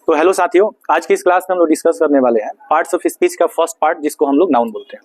तो हेलो साथियों, आज की इस क्लास में हम लोग डिस्कस करने वाले हैं पार्ट्स ऑफ स्पीच का फर्स्ट पार्ट, जिसको हम लोग नाउन बोलते हैं।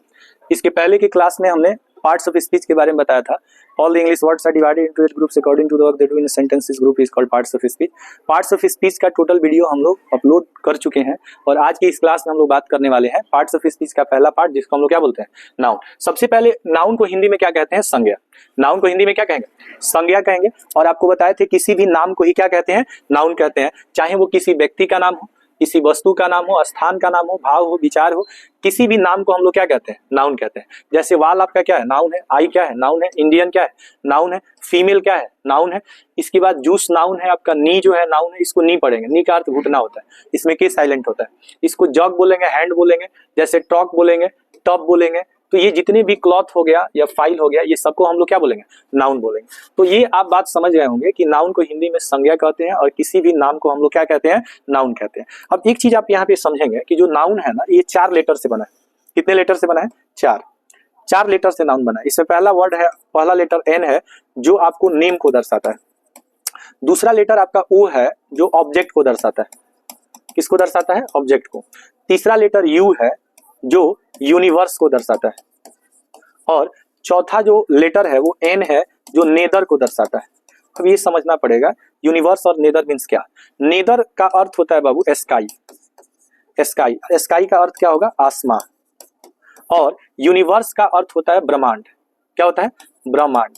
इसके पहले की क्लास में हमने पार्ट्स ऑफ स्पीच के बारे में बताया था। All the English words are divided into 8 groups according to the work they do in sentence. This group is called parts of speech. Parts of speech का टोटल वीडियो हम लोग upload कर चुके हैं और आज की इस क्लास में हम लोग बात करने वाले हैं पार्ट्स ऑफ स्पीच का पहला पार्ट, जिसको हम लोग क्या बोलते हैं, नाउन। सबसे पहले नाउन को हिंदी में क्या कहते हैं, संज्ञा। नाउन को हिंदी में क्या कहेंगे, संज्ञा कहेंगे। और आपको बताए थे किसी भी नाम को ही क्या कहते हैं, नाउन कहते हैं। चाहे वो किसी व्यक्ति का नाम हो, किसी वस्तु का नाम हो, स्थान का नाम हो, भाव हो, विचार हो, किसी भी नाम को हम लोग क्या कहते हैं, नाउन कहते हैं। जैसे वाल आपका क्या है, नाउन है। आई क्या है, नाउन है। इंडियन क्या है, नाउन है। फीमेल क्या है, नाउन है। इसके बाद जूस नाउन है। आपका नी जो है नाउन है, इसको नी पढ़ेंगे। नी का अर्थ घुटना होता है, इसमें के साइलेंट होता है। इसको जग बोलेंगे, हैंड बोलेंगे, जैसे टॉक बोलेंगे, टब बोलेंगे। तो ये जितने भी क्लॉथ हो गया या फाइल हो गया, ये सबको हम लोग क्या बोलेंगे, नाउन बोलेंगे। तो ये आप बात समझ गए होंगे कि नाउन को हिंदी में संज्ञा कहते हैं और किसी भी नाम को हम लोग क्या कहते हैं, नाउन कहते हैं। अब एक चीज आप यहाँ पे समझेंगे कि जो नाउन है ना, ये 4 लेटर से बना है। कितने लेटर से बना है, 4 लेटर से नाउन बना है। इसमें पहला वर्ड है, पहला लेटर एन है, जो आपको नेम को दर्शाता है। दूसरा लेटर आपका ओ है, जो ऑब्जेक्ट को दर्शाता है। किसको दर्शाता है, ऑब्जेक्ट को। तीसरा लेटर यू है, जो यूनिवर्स को दर्शाता है। और चौथा जो लेटर है वो एन है, जो नेदर को दर्शाता है। अब ये समझना पड़ेगा, यूनिवर्स और नेदर मीन्स क्या। नेदर का अर्थ होता है बाबू स्काई। स्काई, स्काई का अर्थ क्या होगा, आसमान। और यूनिवर्स का अर्थ होता है ब्रह्मांड। क्या होता है, ब्रह्मांड,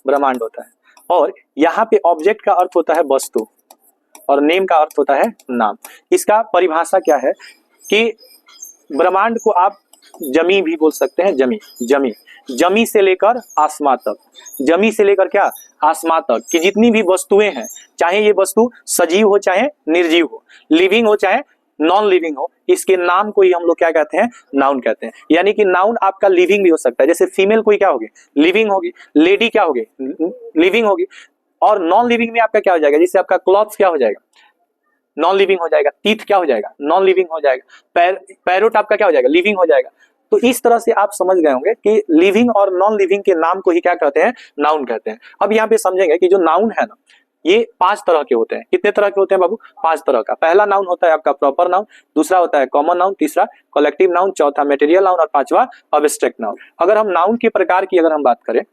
ब्रह्मांड होता है। और यहाँ पे ऑब्जेक्ट का अर्थ होता है वस्तु और नेम का अर्थ होता है नाम। इसका परिभाषा क्या है कि ब्रह्मांड को आप जमी भी बोल सकते हैं। जमी, जमी, जमी से लेकर आसमां तक। जमी से लेकर क्या, आसमां तक की जितनी भी वस्तुएं हैं, चाहे ये वस्तु सजीव हो चाहे निर्जीव हो, लिविंग हो चाहे नॉन लिविंग हो, इसके नाम को ही हम लोग क्या कहते हैं, नाउन कहते हैं। यानी कि नाउन आपका लिविंग भी हो सकता है। जैसे फीमेल कोई क्या होगी, लिविंग होगी। लेडी क्या होगी, लिविंग होगी। और नॉन लिविंग में आपका क्या हो जाएगा, जैसे आपका क्लॉथ क्या हो जाएगा, नॉन लिविंग हो जाएगा। टीथ क्या हो जाएगा, नॉन लिविंग हो जाएगा। पैरोट आपका क्या हो जाएगा, लिविंग हो जाएगा। तो इस तरह से आप समझ गए होंगे कि लिविंग और नॉन लिविंग के नाम को ही क्या कहते हैं, नाउन कहते हैं। अब यहाँ पे समझेंगे कि जो नाउन है ना, ये 5 तरह के होते हैं। कितने तरह के होते हैं बाबू, 5 तरह का। पहला नाउन होता है आपका प्रॉपर नाउन, दूसरा होता है कॉमन नाउन, तीसरा कलेक्टिव नाउन, चौथा मटेरियल नाउन और पांचवा अब्स्ट्रैक्ट नाउन। अगर हम नाउन के प्रकार की अगर हम बात करें,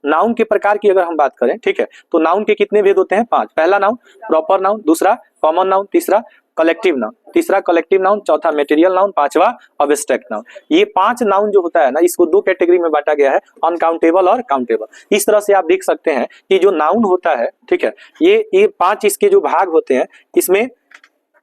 नाउन के प्रकार की अगर हम बात करें, ठीक है, तो नाउन के कितने भेद होते हैं, 5। पहला नाउन प्रॉपर नाउन, दूसरा कॉमन नाउन, तीसरा कलेक्टिव नाउन, तीसरा कलेक्टिव नाउन, चौथा मटेरियल नाउन, पांचवा अब्स्ट्रैक्ट नाउन। ये 5 नाउन जो होता है ना, इसको 2 कैटेगरी में बांटा गया है, अनकाउंटेबल और काउंटेबल। इस तरह से आप देख सकते हैं कि जो नाउन होता है, ठीक है, ये 5 इसके जो भाग होते हैं, इसमें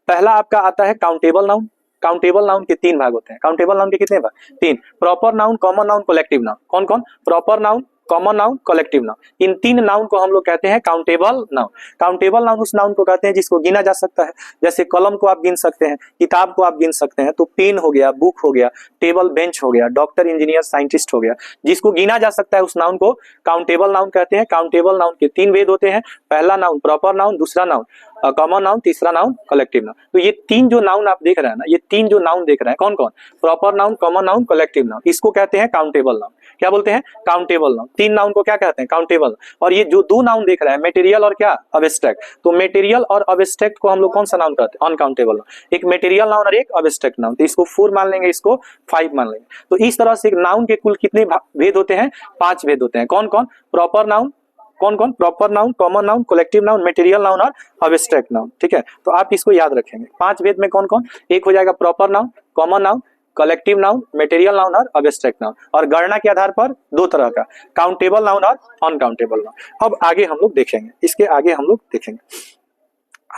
पहला आपका आता है काउंटेबल नाउन। काउंटेबल नाउन के 3 भाग होते हैं। काउंटेबल नाउन के कितने भाग, 3। Proper noun, common noun, collective noun. कौन कौन, proper noun, common noun, collective noun. इन 3 नाउन को हम लोग कहते हैं काउंटेबल नाउन। काउंटेबल नाउन उस नाउन को कहते हैं जिसको गिना जा सकता है। जैसे कलम को आप गिन सकते हैं, किताब को आप गिन सकते हैं। तो पेन हो गया, बुक हो गया, टेबल बेंच हो गया, डॉक्टर इंजीनियर साइंटिस्ट हो गया। जिसको गिना जा सकता है उस नाउन को काउंटेबल नाउन कहते हैं। काउंटेबल नाउन के 3 भेद होते हैं। पहला नाउन प्रॉपर नाउन, दूसरा नाउन कॉमन नाउन, तीसरा नाउन कलेक्टिव नाउन। तो ये 3 जो नाउन आप देख रहे हैं ना, ये 3 जो नाउन देख रहे हैं, कौन कौन, proper noun, common noun, collective noun, इसको कहते हैं काउंटेबल नाउन। क्या बोलते हैं, काउंटेबल नाउन। 3 नाउन को क्या कहते हैं, काउंटेबल। और ये जो 2 नाउन देख रहे हैं, मटेरियल और क्या, अब्स्ट्रैक्ट, तो मटेरियल और अब्स्ट्रैक्ट को हम लोग कौन सा नाउन कहते हैं, अनकाउंटेबल नाउन। एक मटेरियल नाउन और एक अब्स्ट्रैक्ट नाउन। तो इसको 4 मान लेंगे, इसको 5 मान लेंगे। तो इस तरह से नाउन के कुल कितने भेद होते हैं, 5 भेद होते हैं। कौन कौन, प्रॉपर नाउन, कौन कौन, proper noun, common noun, collective noun, material noun और अब्स्ट्रैक्ट नाउन। ठीक है, तो आप इसको याद रखेंगे। 5 भेद में कौन कौन, एक हो जाएगा proper noun, common noun, collective noun, material noun और अब्स्ट्रैक्ट नाउन। और गणना के आधार पर 2 तरह का, काउंटेबल नाउन और अनकाउंटेबल नाउन। अब आगे हम लोग देखेंगे, इसके आगे हम लोग देखेंगे,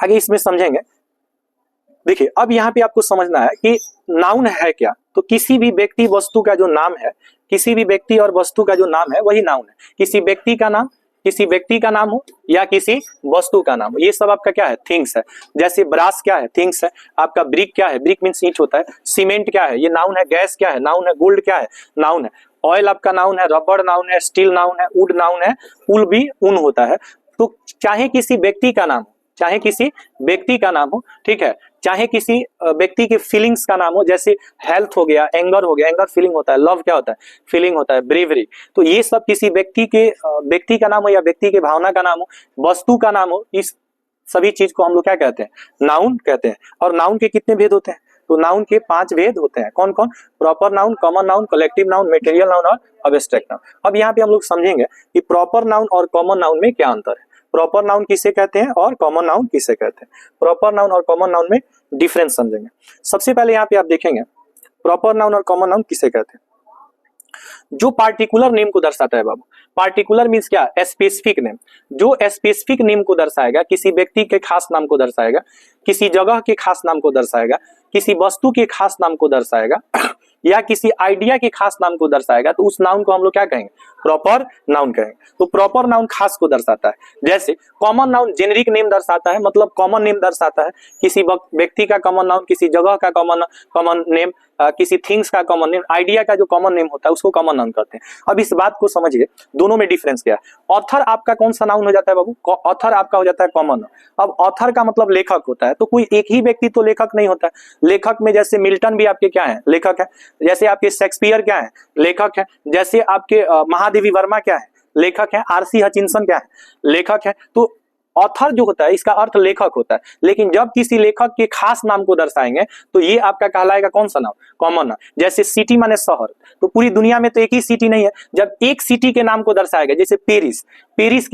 आगे इसमें समझेंगे। देखिए, अब यहाँ पे आपको समझना है कि नाउन है क्या। तो किसी भी व्यक्ति वस्तु का जो नाम है, किसी भी व्यक्ति और वस्तु का जो नाम है वही नाउन है। किसी व्यक्ति का नाम, किसी व्यक्ति का नाम हो या किसी वस्तु का नाम हो, ये सब आपका क्या है, थिंग्स है। जैसे ब्रास क्या है, थिंग्स है। आपका ब्रिक क्या है, ब्रिक मींस ईंट होता है। सीमेंट क्या है, ये नाउन है। गैस क्या है, नाउन है। गोल्ड क्या है, नाउन है। ऑयल आपका नाउन है। रबड़ नाउन है। स्टील नाउन है। वुड नाउन है। उल भी ऊन होता है। तो चाहे किसी व्यक्ति का नाम हो, चाहे किसी व्यक्ति का नाम हो, ठीक है, चाहे किसी व्यक्ति के फीलिंग्स का नाम हो, जैसे हेल्थ हो गया, एंगर हो गया, एंगर फीलिंग होता है। लव क्या होता है, फीलिंग होता है। ब्रेवरी, तो ये सब किसी व्यक्ति का नाम हो या व्यक्ति के भावना का नाम हो, वस्तु का नाम हो, इस सभी चीज को हम लोग क्या कहते हैं, नाउन कहते हैं। और नाउन के कितने भेद होते हैं, तो नाउन के 5 भेद होते हैं। कौन कौन, proper noun, common noun, collective noun, material noun और अब्स्ट्रैक्ट नाउन। अब यहाँ पे हम लोग समझेंगे कि प्रॉपर नाउन और कॉमन नाउन में क्या अंतर है, प्रॉपर नाउन किसे कहते हैं और कॉमन नाउन किसे कहते हैं। प्रॉपर नाउन और कॉमन नाउन में डिफरेंस समझेंगे। सबसे पहले यहाँ पे आप देखेंगे प्रॉपर नाउन और कॉमन नाउन किसे कहते हैं, जो पार्टिकुलर नेम को दर्शाता है बाबू। पार्टिकुलर मीन्स क्या, स्पेसिफिक नेम, जो स्पेसिफिक नेम को दर्शाएगा, किसी व्यक्ति के खास नाम को दर्शाएगा, किसी जगह के खास नाम को दर्शाएगा, किसी वस्तु के खास नाम को दर्शाएगा या किसी आइडिया के खास नाम को दर्शाएगा, तो उस नाउन को हम लोग क्या कहेंगे, प्रॉपर नाउन कहेंगे। तो प्रॉपर नाउन खास को दर्शाता है। जैसे कॉमन नाउन जेनेरिक नेम दर्शाता है, मतलब कॉमन नेम दर्शाता है, किसी व्यक्ति का कॉमन नाउन, किसी जगह का कॉमन नेम, किसी थिंग्स का कॉमन नेम, आइडिया का जो कॉमन नेम होता है उसको कॉमन नाउन कहते हैं। अब इस बात को समझिए, दोनों में डिफरेंस क्या है। ऑथर आपका कौन सा नाउन हो जाता है बाबू, ऑथर आपका हो जाता है कॉमन नाउन। अब ऑथर का मतलब लेखक होता है, तो कोई एक ही व्यक्ति तो लेखक नहीं होता है। लेखक में जैसे मिल्टन भी आपके क्या है, लेखक है। जैसे आपके शेक्सपियर क्या है, लेखक है। जैसे आपके महादेवी वर्मा क्या है, लेखक है। आरसी हचिंसन क्या है, लेखक है। तो ऑथर जो होता है इसका अर्थ लेखक होता है, लेकिन जब किसी लेखक के खास नाम को दर्शाएंगे तो ये आपका कहलाएगा कौन सा नाम, कॉमन नाम। जैसे सिटी माने शहर, तो पूरी दुनिया में तो एक ही सिटी नहीं है, जब एक सिटी के नाम को दर्शाएगा, जैसे पेरिस, पेरिस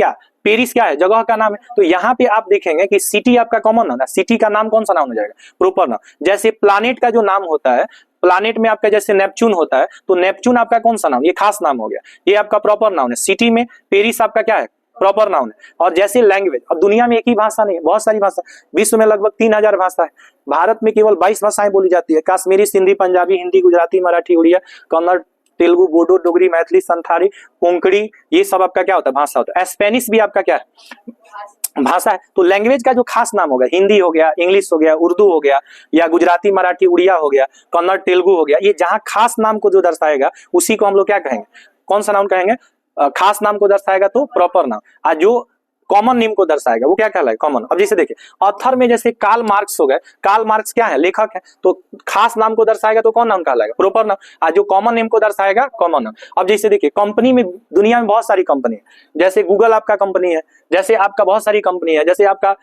क्या है, जगह का नाम है। तो यहाँ पे आप देखेंगे कि सिटी आपका कॉमन नाम है, सिटी का नाम कौन सा नाम हो जाएगा, प्रॉपर नाम। जैसे प्लानेट का जो नाम होता है, प्लानेट में आपका जैसे नेपच्यून होता है, तो नेपच्यून आपका कौन सा नाम, ये खास नाम हो गया, ये आपका प्रॉपर नाउन है। सिटी में पेरिस आपका क्या है, प्रॉपर नाउन है। और जैसे लैंग्वेज, अब दुनिया में एक ही भाषा नहीं है, बहुत सारी भाषा, विश्व में लगभग 3000 भाषा है, भारत में केवल 22 भाषाएं बोली जाती है। कश्मीरी, सिंधी, पंजाबी, हिंदी, गुजराती, मराठी, उड़िया, कन्नड़, तेलुगु, बोडो, डोगरी, मैथिली, संथाली, कोंकणी, ये सब आपका क्या होता है, भाषा होता है। स्पेनिश भी आपका क्या है, भाषा है। तो लैंग्वेज का जो खास नाम होगा, हिंदी हो गया, इंग्लिश हो गया, उर्दू हो गया, या गुजराती, मराठी, उड़िया हो गया, कन्नड़, तेलुगु हो गया, ये जहां खास नाम को जो दर्शाएगा उसी को हम लोग क्या कहेंगे, कौन सा नाम कहेंगे, खास नाम को दर्शाएगा तो प्रॉपर नाम। और जो कॉमन नेम को दर्शाएगा वो क्या कहलाएगा, कॉमन। अब जैसे देखिए ऑथर में जैसे कार्ल मार्क्स हो गए, कार्ल मार्क्स क्या है, लेखक है, तो खास नाम को दर्शाएगा तो कौन नाम कहलाएगा, प्रॉपर नाम। और जो कॉमन नेम को दर्शाएगा, कॉमन नाम। अब जैसे देखिए कंपनी में, दुनिया में बहुत सारी कंपनी है, जैसे गूगल आपका कंपनी है, जैसे आपका बहुत सारी कंपनी है, जैसे आपका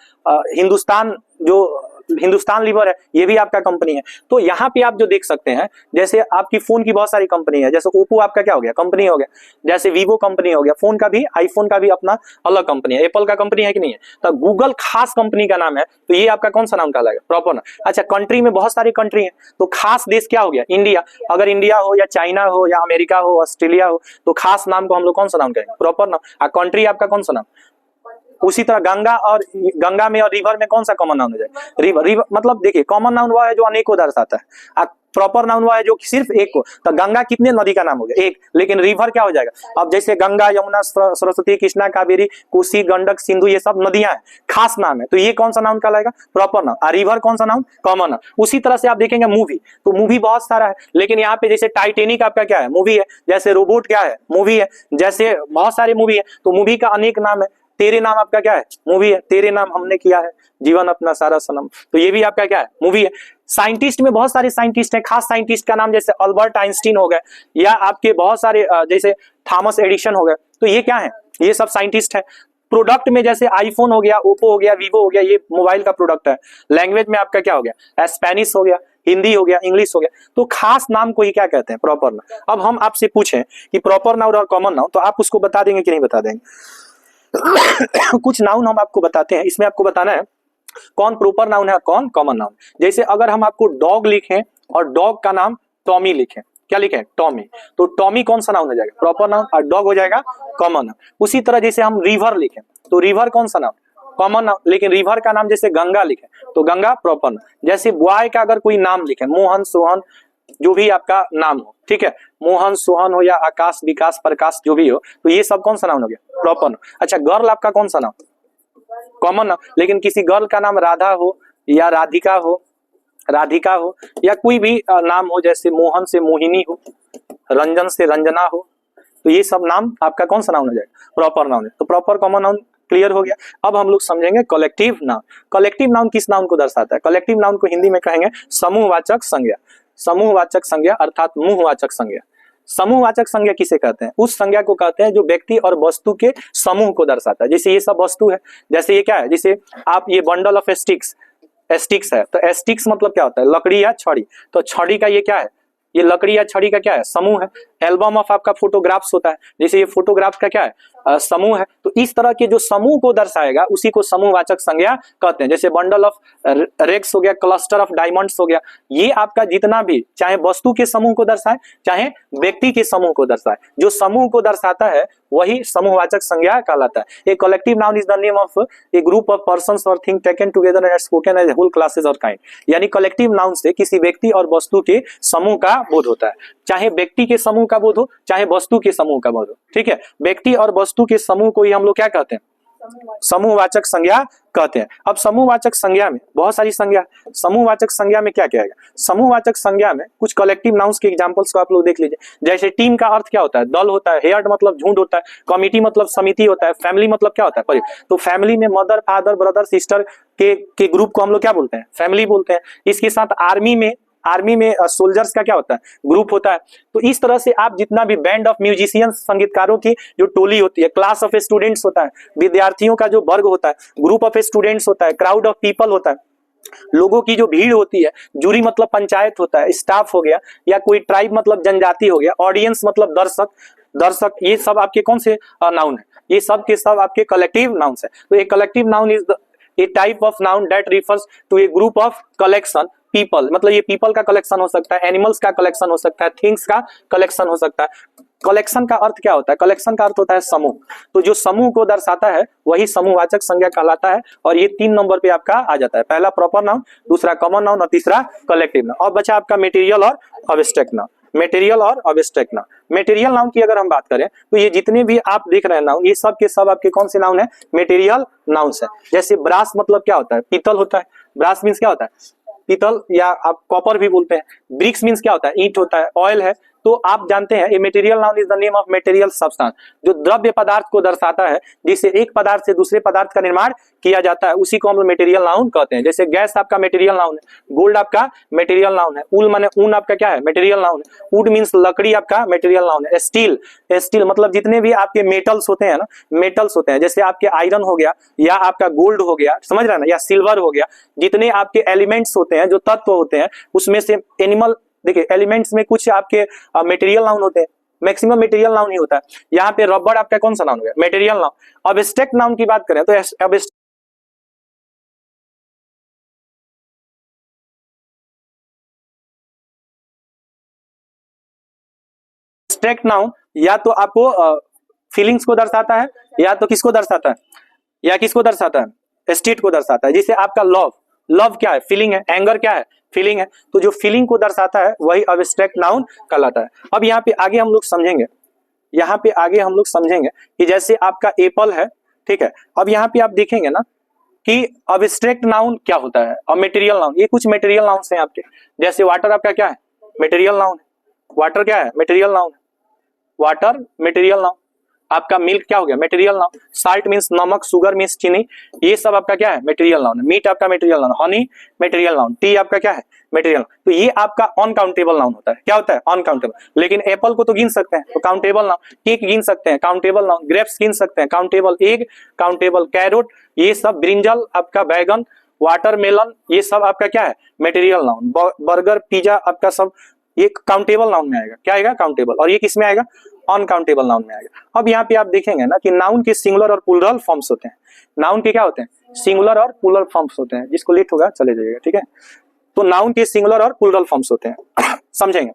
हिंदुस्तान लीवर है, ये भी आपका कंपनी है। तो यहाँ पे आप जो देख सकते हैं, जैसे आपकी फोन की बहुत सारी कंपनी है, जैसे ओप्पो आपका क्या हो गया, कंपनी हो गया, जैसे वीवो कंपनी हो गया, फोन का भी, आईफोन का भी अपना अलग कंपनी है, एप्पल का कंपनी है कि नहीं है। तो गूगल खास कंपनी का नाम है, तो ये आपका कौन सा नाम कहलाएगा, प्रॉपर नाम। अच्छा, कंट्री में बहुत सारी कंट्री है, तो खास देश क्या हो गया, इंडिया। अगर इंडिया हो या चाइना हो या अमेरिका हो, ऑस्ट्रेलिया हो, तो खास नाम को हम लोग कौन सा नाम कहेंगे, प्रॉपर नाम। और कंट्री आपका कौन सा नाम। उसी तरह गंगा में और रिवर में कौन सा कॉमन नाउन हो जाएगा, रिवर मतलब देखिए कॉमन नाउन वह है जो अनेक को दर्शाता है, प्रॉपर नाउन वह है जो सिर्फ एक को। तो गंगा कितने नदी का नाम हो गया, एक, लेकिन रिवर क्या हो जाएगा। अब जैसे गंगा, यमुना, सरस्वती, कृष्णा, कावेरी, कोसी, गंडक, सिंधु, ये सब नदियां हैं, खास नाम है, तो ये कौन सा नाउन कहलाएगा, प्रॉपर नाउन। और रिवर कौन सा नाउन, कॉमन नाउन। उसी तरह से आप देखेंगे मूवी, तो मूवी बहुत सारा है, लेकिन यहाँ पे जैसे टाइटेनिक आपका क्या है, मूवी है। जैसे रोबोट क्या है, मूवी है। जैसे बहुत सारे मूवी है, तो मूवी का अनेक नाम है। तेरे नाम आपका क्या है, मूवी है। तेरे नाम हमने किया है जीवन अपना सारा सनम, तो ये भी आपका क्या है, मूवी है। साइंटिस्ट में बहुत सारे साइंटिस्ट हैं, खास साइंटिस्ट का नाम जैसे अल्बर्ट आइंस्टीन हो गए, या आपके बहुत सारे जैसे थॉमस एडिसन हो गए, तो ये क्या है, ये सब साइंटिस्ट है। प्रोडक्ट में जैसे आईफोन हो गया, ओप्पो हो गया, वीवो हो गया, ये मोबाइल का प्रोडक्ट है। लैंग्वेज में आपका क्या हो गया, स्पेनिश हो गया, हिंदी हो गया, इंग्लिश हो गया, तो खास नाम को ही क्या कहते हैं, प्रॉपर नाउन। अब हम आपसे पूछें कि प्रॉपर नाउन और कॉमन नाउन, तो आप उसको बता देंगे कि नहीं बता देंगे। कुछ नाउन हम आपको बताते हैं, इसमें आपको बताना है कौन प्रॉपर नाउन है, कौन कॉमन नाउन। जैसे अगर हम आपको डॉग लिखें और डॉग का नाम टॉमी लिखें, क्या लिखें, टॉमी, तो टॉमी कौन सा नाउन हो जाएगा, प्रॉपर नाउन, और डॉग हो जाएगा कॉमन नाउन। उसी तरह जैसे हम रिवर लिखें, तो रिवर कौन सा नाउन, कॉमन नाउन, लेकिन रिवर का नाम जैसे गंगा लिखें तो गंगा प्रॉपर नाउन। जैसे बॉय का अगर कोई नाम लिखें, मोहन, सोहन, जो भी आपका नाम हो, ठीक है, मोहन, सोहन हो या आकाश, विकास, प्रकाश, जो भी हो, तो ये सब कौन सा नाउन हो गया, प्रॉपर नाउन। अच्छा, गर्ल आपका कौन सा नाम, कॉमन नाउन, लेकिन किसी गर्ल का नाम राधा हो या राधिका हो या कोई भी नाम हो, जैसे मोहन से मोहिनी हो, रंजन से रंजना हो, तो ये सब नाम आपका कौन सा नाउन हो जाएगा, प्रॉपर नाउन है। तो प्रॉपर कॉमन नाउन क्लियर हो गया। अब हम लोग समझेंगे कलेक्टिव नाउन। कलेक्टिव नाउन किस नाउन को दर्शाता है, कलेक्टिव नाउन को हिंदी में कहेंगे समूहवाचक संज्ञा। समूहवाचक संज्ञा अर्थात मुहवाचक संज्ञा। समूहवाचक संज्ञा किसे कहते हैं? उस संज्ञा को कहते हैं जो व्यक्ति और वस्तु के समूह को दर्शाता है। जैसे ये सब वस्तु है, जैसे ये क्या है, जैसे आप ये बंडल ऑफ स्टिक्स है, तो स्टिक्स मतलब क्या होता है? लकड़ी या छड़ी। तो छड़ी का ये क्या है? ये लकड़ी या छड़ी का क्या है? समूह है। एल्बम ऑफ आपका फोटोग्राफ्स होता है, जैसे ये फोटोग्राफ का क्या है? समूह है। तो इस तरह के जो समूह को दर्शाएगा उसी को समूहवाचक संज्ञा कहते हैं। जैसे बंडल ऑफ रेक्स हो गया, क्लस्टर ऑफ डायमंड्स हो गया, ये आपका जितना भी चाहे वस्तु के समूह को दर्शाए चाहे व्यक्ति के समूह को दर्शाए, जो समूह को दर्शाता है वही समूहवाचक संज्ञा कहलाता है। A collective noun is the name of a group of persons और thing taken together and spoken as whole classes और काइंड। यानी कलेक्टिव नाउन से किसी व्यक्ति और वस्तु के समूह का बोध होता है, चाहे व्यक्ति के समूह का बोध हो चाहे वस्तु के समूह का बोध हो। ठीक है, व्यक्ति और वस्तु के समूह को ही हम लोग क्या कहते हैं? समूहवाचक संज्ञा कहते हैं। अब समूहवाचक संज्ञा में बहुत सारी संज्ञा, समूहवाचक संज्ञा में क्या क्या है? समूहवाचक संज्ञा में कुछ कलेक्टिव नाउन्स के एग्जांपल्स को आप लोग देख लीजिए। जैसे टीम का अर्थ क्या होता है? दल होता है। हेयर्ड मतलब झुंड होता है। कमिटी मतलब समिति होता है। फैमिली मतलब क्या होता है? परिवार। तो फैमिली में मदर, फादर, ब्रदर, सिस्टर के ग्रुप को हम लोग क्या बोलते हैं? फैमिली बोलते हैं। इसके साथ आर्मी में सोल्जर्स का क्या होता है? ग्रुप होता है। तो इस तरह से आप जितना भी बैंड ऑफ म्यूजिशियंस, संगीतकारों की जो टोली होती है, क्लास ऑफ स्टूडेंट्स होता है, विद्यार्थियों का जो वर्ग होता है, ग्रुप ऑफ स्टूडेंट्स होता है, क्राउड ऑफ पीपल होता है, लोगों की जो भीड़ होती है, जूरी मतलब पंचायत होता है, स्टाफ हो गया, या कोई ट्राइब मतलब जनजाति हो गया, ऑडियंस मतलब दर्शक, ये सब आपके कौन से नाउन है? ये सब के सब आपके कलेक्टिव नाउन्स है। तो एक collective noun is a type of noun that refers to a group of collection people. मतलब ये पीपल का कलेक्शन हो सकता है, एनिमल्स का कलेक्शन हो सकता है, थिंग्स का कलेक्शन हो सकता है। कलेक्शन का अर्थ क्या होता है? कलेक्शन का अर्थ होता है समूह। तो जो समूह को दर्शाता है वही समूहवाचक संज्ञा कहलाता है। और ये 3 नंबर पे आपका आ जाता है। पहला प्रॉपर नाउन, दूसरा कॉमन नाउन और तीसरा कलेक्टिव नाउन। और बचा आपका मेटेरियल और अब्स्ट्रैक्ट नाउन। मेटेरियल और अब्स्ट्रैक्ट नाउन। मेटेरियल नाउन की अगर हम बात करें तो ये जितने भी आप देख रहे हैं नाउन, ये सब के सब आपके कौन से नाउन है? मेटेरियल नाउन्स है। जैसे ब्रास मतलब क्या होता है? पीतल होता है। ब्रास मीन्स क्या होता है? पीतल, या आप कॉपर भी बोलते हैं। ब्रिक्स मीन्स क्या होता है? ईंट होता है। ऑयल है। तो आप जानते हैं ये material noun is the name of material substance, जो द्रव्य पदार्थ को दर्शाता है, जिससे एक पदार्थ से दूसरे पदार्थ का निर्माण किया जाता है, उसी को हम लोग मेटेरियल नाउन कहते हैं। जैसे गैस आपका मेटेरियल नाउन है, गोल्ड आपका मेटेरियल नाउन है, ऊल माने ऊन आपका क्या है? मेटेरियल नाउन है, वुड मीन्स लकड़ी आपका मेटेरियल नाउन है, स्टील मतलब जितने भी आपके मेटल्स होते हैं ना, मेटल्स होते हैं, जैसे आपके आयरन हो गया, या आपका गोल्ड हो गया, समझ रहे हैं ना, या सिल्वर हो गया, जितने आपके एलिमेंट्स होते हैं, जो तत्व होते हैं, उसमें से एनिमल, देखिए एलिमेंट्स में कुछ आपके मटेरियल नाउन होते हैं, मैक्सिमम मटेरियल नाउन ही होता है। यहाँ पे रबड़ आपका कौन सा नाउन हो गया? Material noun. अब्स्ट्रैक्ट नाउन की बात करें तो अब्स्ट्रैक्ट नाउन या तो आपको फीलिंग्स को दर्शाता है, या तो किसको दर्शाता है? या किसको दर्शाता है? स्टेट को दर्शाता है। जैसे आपका लव क्या है? फीलिंग है। एंगर क्या है? फीलिंग है। तो जो फीलिंग को दर्शाता है वही अब्स्ट्रैक्ट नाउन कहलाता है। अब यहाँ पे आगे हम लोग समझेंगे, कि जैसे आपका एप्पल है, ठीक है। अब यहाँ पे आप देखेंगे ना कि अब्स्ट्रैक्ट नाउन क्या होता है और मटेरियल नाउन, ये कुछ मटेरियल नाउन्स हैं आपके। जैसे वाटर आपका क्या है? मटेरियल नाउन है। वाटर क्या है? मटेरियल नाउन है। Water material noun. आपका मिल्क क्या हो गया? Material noun. साल्ट मींस नमक, शुगर मींस चीनी, ये सब आपका क्या है? मटेरियल नाउन है। मीट आपका material noun, Honey material noun, T आपका क्या है? मटेरियल। तो ये आपका अनकाउंटेबल नाउन होता है। क्या होता है? अनकाउंटेबल। लेकिन एप्पल को तो गिन सकते हैं, तो काउंटेबल नाउन। केक गिन सकते हैं, काउंटेबल नाउन। ग्रेप्स गिन सकते हैं, काउंटेबल। Egg countable. कैरोट, ये सब, ब्रिंजल आपका, बैगन, वाटरमेलन, ये सब आपका क्या है? Material noun. बर्गर, पिज्जा आपका सब ये काउंटेबल नाउन में आएगा। क्या आएगा? काउंटेबल। और ये किस में आएगा? अनकाउंटेबल नाउन में आएगा। अब यहाँ पे आप देखेंगे ना कि नाउन के सिंगुलर और प्लूरल फॉर्म्स होते हैं। नाउन के क्या होते हैं? सिंगुलर और प्लूरल फॉर्म्स होते हैं। जिसको लेट होगा चले जाइएगा, ठीक है। तो नाउन के सिंगुलर और प्लूरल फॉर्म्स होते हैं। समझेंगे।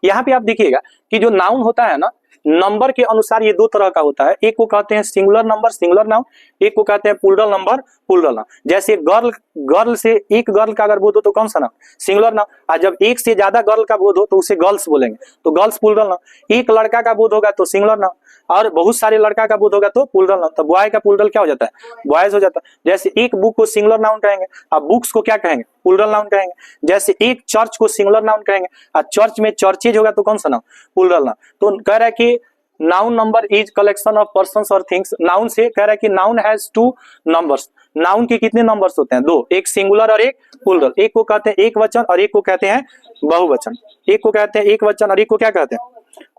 यहाँ पे आप देखिएगा कि जो नाउन होता है ना, नंबर के अनुसार ये 2 तरह का होता है। एक को कहते हैं सिंगुलर नंबर, सिंगुलर नाउन। एक को कहते हैं प्लूरल नंबर, प्लूरल नाउन। जैसे गर्ल से एक गर्ल का अगर बोध हो तो कौन सा नाउन? Singular noun. और जब एक से ज्यादा गर्ल का बोध हो तो उसे गर्ल्स बोलेंगे, तो गर्ल्स प्लूरल नाउन। एक लड़का का बोध होगा तो सिंगुलर नाउन, और बहुत सारे लड़का का बोध होगा तो प्लूरल नाउन। तो बॉय का प्लूरल क्या हो जाता है? बॉयज हो जाता है। जैसे एक बुक को सिंगुलर नाउन कहेंगे, अब बुक्स को क्या कहेंगे? प्लूरल नाउन कहेंगे। जैसे एक चर्च को सिंगुलर नाउन कहेंगे, और चर्च में चर्चेज होगा तो कौन सा नाउन? Plural noun. तो कह रहा है कि noun number is collection of persons और थिंग्स। नाउन से कह रहा है कि नाउन हैज 2 नंबर्स। नाउन के कितने नंबर्स होते हैं? 2, एक सिंगुलर और एक प्लूरल। एक को कहते हैं एक वचन और एक को कहते हैं बहुवचन। एक को कहते हैं एक वचन और एक को क्या कहते हैं?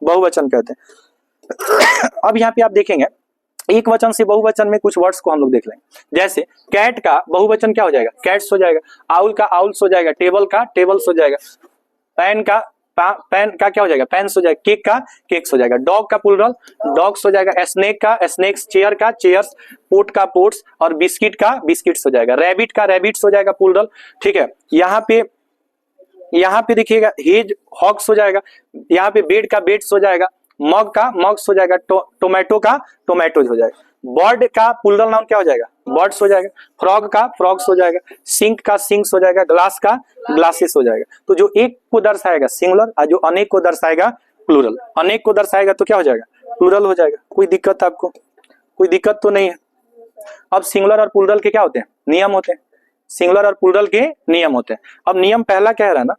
बहुवचन कहते हैं। अब यहाँ पे आप देखेंगे एक वचन से बहुवचन में कुछ वर्ड्स को हम लोग देख लेंगे। जैसे कैट का बहुवचन क्या हो जाएगा, कैट्स हो जाएगा। आउल का आउल्स हो जाएगा। टेबल का टेबल्स हो जाएगा। पैन का क्या हो जाएगा, पेन्स हो जाएगा। केक का केक्स हो जाएगा। डॉग का प्लूरल डॉग्स हो जाएगा। स्नेक का स्नेक्स। चेयर का चेयर्स। पोट का पोट्स। और बिस्किट का बिस्किट्स हो जाएगा। रैबिट का रैबिट्स हो जाएगा प्लूरल। ठीक है, यहाँ पे देखिएगा हेज हॉक्स हो जाएगा। यहाँ पे बेड का बेड्स हो जाएगा। मग का मग्स हो जाएगा। टोमेटो का टोमेटोज हो जाएगा। बर्ड का प्लूरल नाउन क्या हो जाएगा, बर्ड्स हो जाएगा। फ्रॉग का फ्रॉग्स हो जाएगा। सिंक का सिंक्स हो जाएगा। ग्लास का ग्लासेस हो जाएगा। तो जो एक को दर्शाएगा सिंगुलर और जो अनेक को दर्शाएगा प्लूरल। अनेक को दर्शाएगा तो क्या हो जाएगा, प्लूरल हो जाएगा। कोई दिक्कत आपको, कोई दिक्कत तो नहीं है। अब सिंगुलर और प्लूरल के क्या होते हैं, नियम होते हैं। सिंगुलर और प्लूरल के नियम होते हैं। अब नियम पहला कह रहा है ना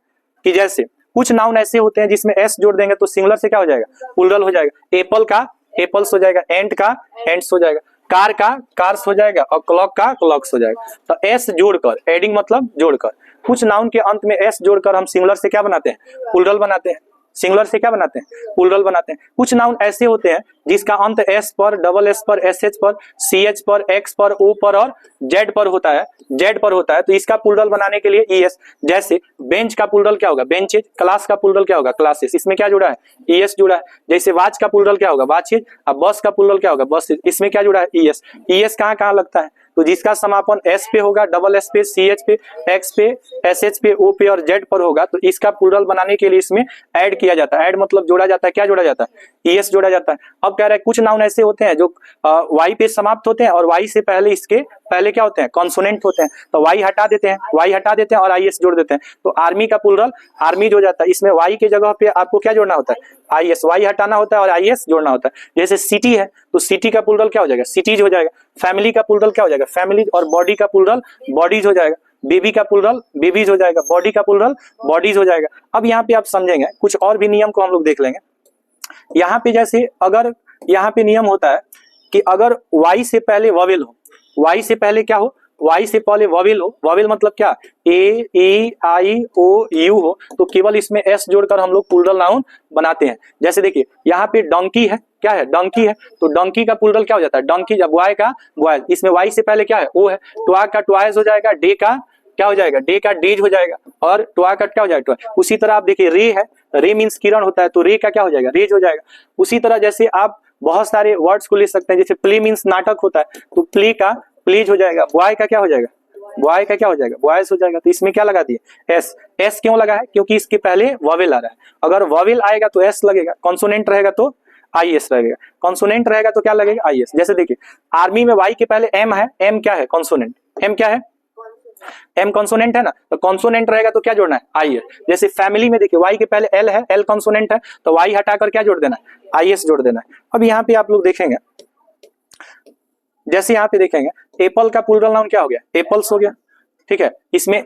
कि जैसे कुछ नाउन ऐसे होते हैं जिसमें एस जोड़ देंगे तो सिंगुलर से क्या हो जाएगा, प्लूरल हो जाएगा। एप्पल का एप्पल्स हो जाएगा। एंट का एंट्स हो जाएगा। कार का कार्स हो जाएगा। और क्लॉक का क्लॉक्स हो जाएगा। तो एस जोड़कर, एडिंग मतलब जोड़कर, कुछ नाउन के अंत में एस जोड़कर हम सिंगुलर से क्या बनाते हैं, प्लूरल बनाते हैं। सिंगुलर से क्या बनाते हैं, प्लूरल बनाते हैं। कुछ नाउन ऐसे होते हैं जिसका अंत एस पर, डबल एस पर, एस एच पर, सी एच पर, एक्स पर, ओ पर और जेड पर होता है, जेड पर होता है। तो इसका प्लूरल बनाने के लिए ईएस। जैसे बेंच का प्लूरल क्या होगा, बेंचेज। क्लास का प्लूरल क्या होगा, क्लासेस। इसमें क्या जुड़ा है, ईएस जुड़ा है। जैसे वॉच का प्लूरल क्या होगा, वॉचेज। अब बस का प्लूरल क्या होगा, बसेज। इसमें क्या जुड़ा है, ईएस। ईएस कहाँ कहाँ लगता है, तो जिसका समापन एस पे होगा, डबल एस पे, सी एच पे, एक्स पे, एस एच पे, ओ पे और जेड पर होगा, तो इसका प्लूरल बनाने के लिए इसमें ऐड किया जाता है। ऐड मतलब जोड़ा जाता है। क्या जोड़ा जाता है, ईएस जोड़ा जाता है। अब कह रहा है कुछ नाउन ऐसे होते हैं जो वाई पे समाप्त होते हैं और वाई से पहले इसके पहले क्या होते हैं, कॉन्सोनेंट होते हैं। तो वाई हटा देते हैं, वाई हटा देते हैं और आईएस जोड़ देते हैं। तो आर्मी का प्लूरल आर्मी जो जाता है, इसमें वाई के जगह पे आपको क्या जोड़ना होता है, आईएस। वाई हटाना होता है और आईएस जोड़ना होता है। जैसे सिटी है तो सिटी का प्लूरल क्या हो जाएगा, सिटीज हो जाएगा। फैमिली का प्लूरल क्या हो जाएगा, फैमिलीज। और बॉडी का प्लूरल बॉडीज हो जाएगा। बेबी का प्लूरल बेबीज हो जाएगा। बॉडी का प्लूरल बॉडीज हो जाएगा। अब यहाँ पे आप समझेंगे कुछ और भी नियम को हम लोग देख लेंगे। यहाँ पे जैसे अगर यहाँ पे नियम होता है कि अगर वाई से पहले वॉवेल हो, वाई से पहले क्या हो, वाई से पहले वॉवेल हो। वॉवेल मतलब क्या, ए ई आई ओ यू हो, तो केवल इसमें एस जोड़कर हम लोग प्लूरल नाउन बनाते हैं। जैसे देखिए यहाँ पे डंकी है, क्या है, डंकी है, तो डंकी का प्लूरल क्या हो जाता है, डंकी। जब बॉय का बॉयज, इसमें वाई से पहले क्या है, ओ है। ट्वा का ट्वाइज हो जाएगा। डे का क्या हो जाएगा, डे का डेज हो जाएगा। और ट्वा का क्या हो जाएगा, ट्वा। उसी तरह आप देखिए रे है, रे मीन्स किरण होता है, तो रे का क्या हो जाएगा, रेज हो जाएगा। उसी तरह जैसे आप बहुत सारे वर्ड्स को ले सकते हैं। जैसे प्ले मीन्स नाटक होता है, तो प्ले का प्लीज हो जाएगा। बॉय का क्या हो जाएगा, बॉय का क्या हो जाएगा, बॉयज हो जाएगा। तो इसमें क्या लगा दिए, एस। एस क्यों लगा है, क्योंकि इसके पहले वॉवेल आ रहा है। अगर वॉवेल आएगा तो एस लगेगा, कॉन्सोनेंट रहेगा तो आईएस लगेगा। कॉन्सोनेंट रहेगा तो क्या लगेगा, आईएस। जैसे देखिए आर्मी में वाई के पहले एम है, एम क्या है, कॉन्सोनेंट। एम क्या है, एम कॉन्सोनेंट है ना, तो कॉन्सोनेंट रहेगा तो क्या जोड़ना है, आईएस। जैसे फैमिली में देखिए वाई के पहले एल है, एल कॉन्सोनेंट है, तो वाई हटाकर क्या जोड़ देना है, आईएस जोड़ देना है। अब यहाँ पे आप लोग देखेंगे, जैसे यहाँ पे देखेंगे एप्पल का प्लूरल नाउन क्या हो गया, एप्पल्स हो गया। ठीक है, इसमें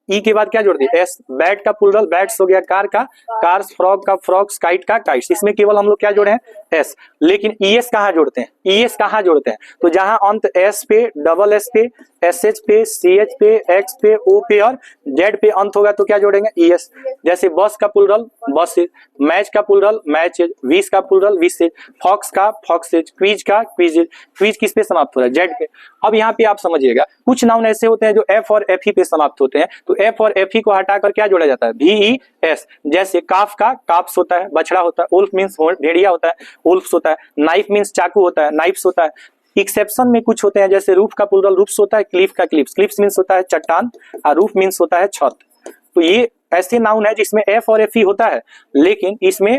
ई के बाद क्या जोड़ दिया, एस। बैट का प्लूरल बैट्स हो गया। कार का कार्स। फ्रॉग का फ्रॉग्स। काइट का काइट्स। इसमें केवल हम लोग क्या जोड़े हैं, एस। लेकिन ईएस कहाँ जोड़ते हैं, ईएस कहाँ जोड़ते हैं, तो जहां अंत एस पे, डबल एस पे, एस एच पे, सी एच पे, एक्स पे, ओ पे और जेड पे अंत होगा तो क्या जोड़ेंगे, ईएस। जैसे बस का प्लूरल बसेज। मैच का प्लूरल मैचेज। विश का प्लूरल विशेज। फॉक्स का फॉक्सेज। क्विज का क्विजेज। क्विज किस पे समाप्त हो रहा है, जेड पे। अब यहाँ पे आप समझिएगा कुछ नाउन ऐसे होते हैं जो एफ और एफ ई पे समाप्त होते हैं, तो एफ और एफ ई को हटाकर क्या जोड़ा जाता है, वी एस। जैसे काफ का काप्स होता है, बछड़ा होता है। उल्फ मीन्स भेड़िया होता है, उल्फ्स होता है। नाइफ मीन्स चाकू होता है, नाइफ्स होता है। एक्सेप्शन में कुछ होते हैं, जैसे रूफ का प्लूरल रूफ्स होता है। क्लिफ का क्लिप्स। क्लिप्स मीन्स होता है चट्टान और रूफ मीन्स होता है छत। तो ये ऐसे नाउन है जिसमें एफ और एफ ई होता है, लेकिन इसमें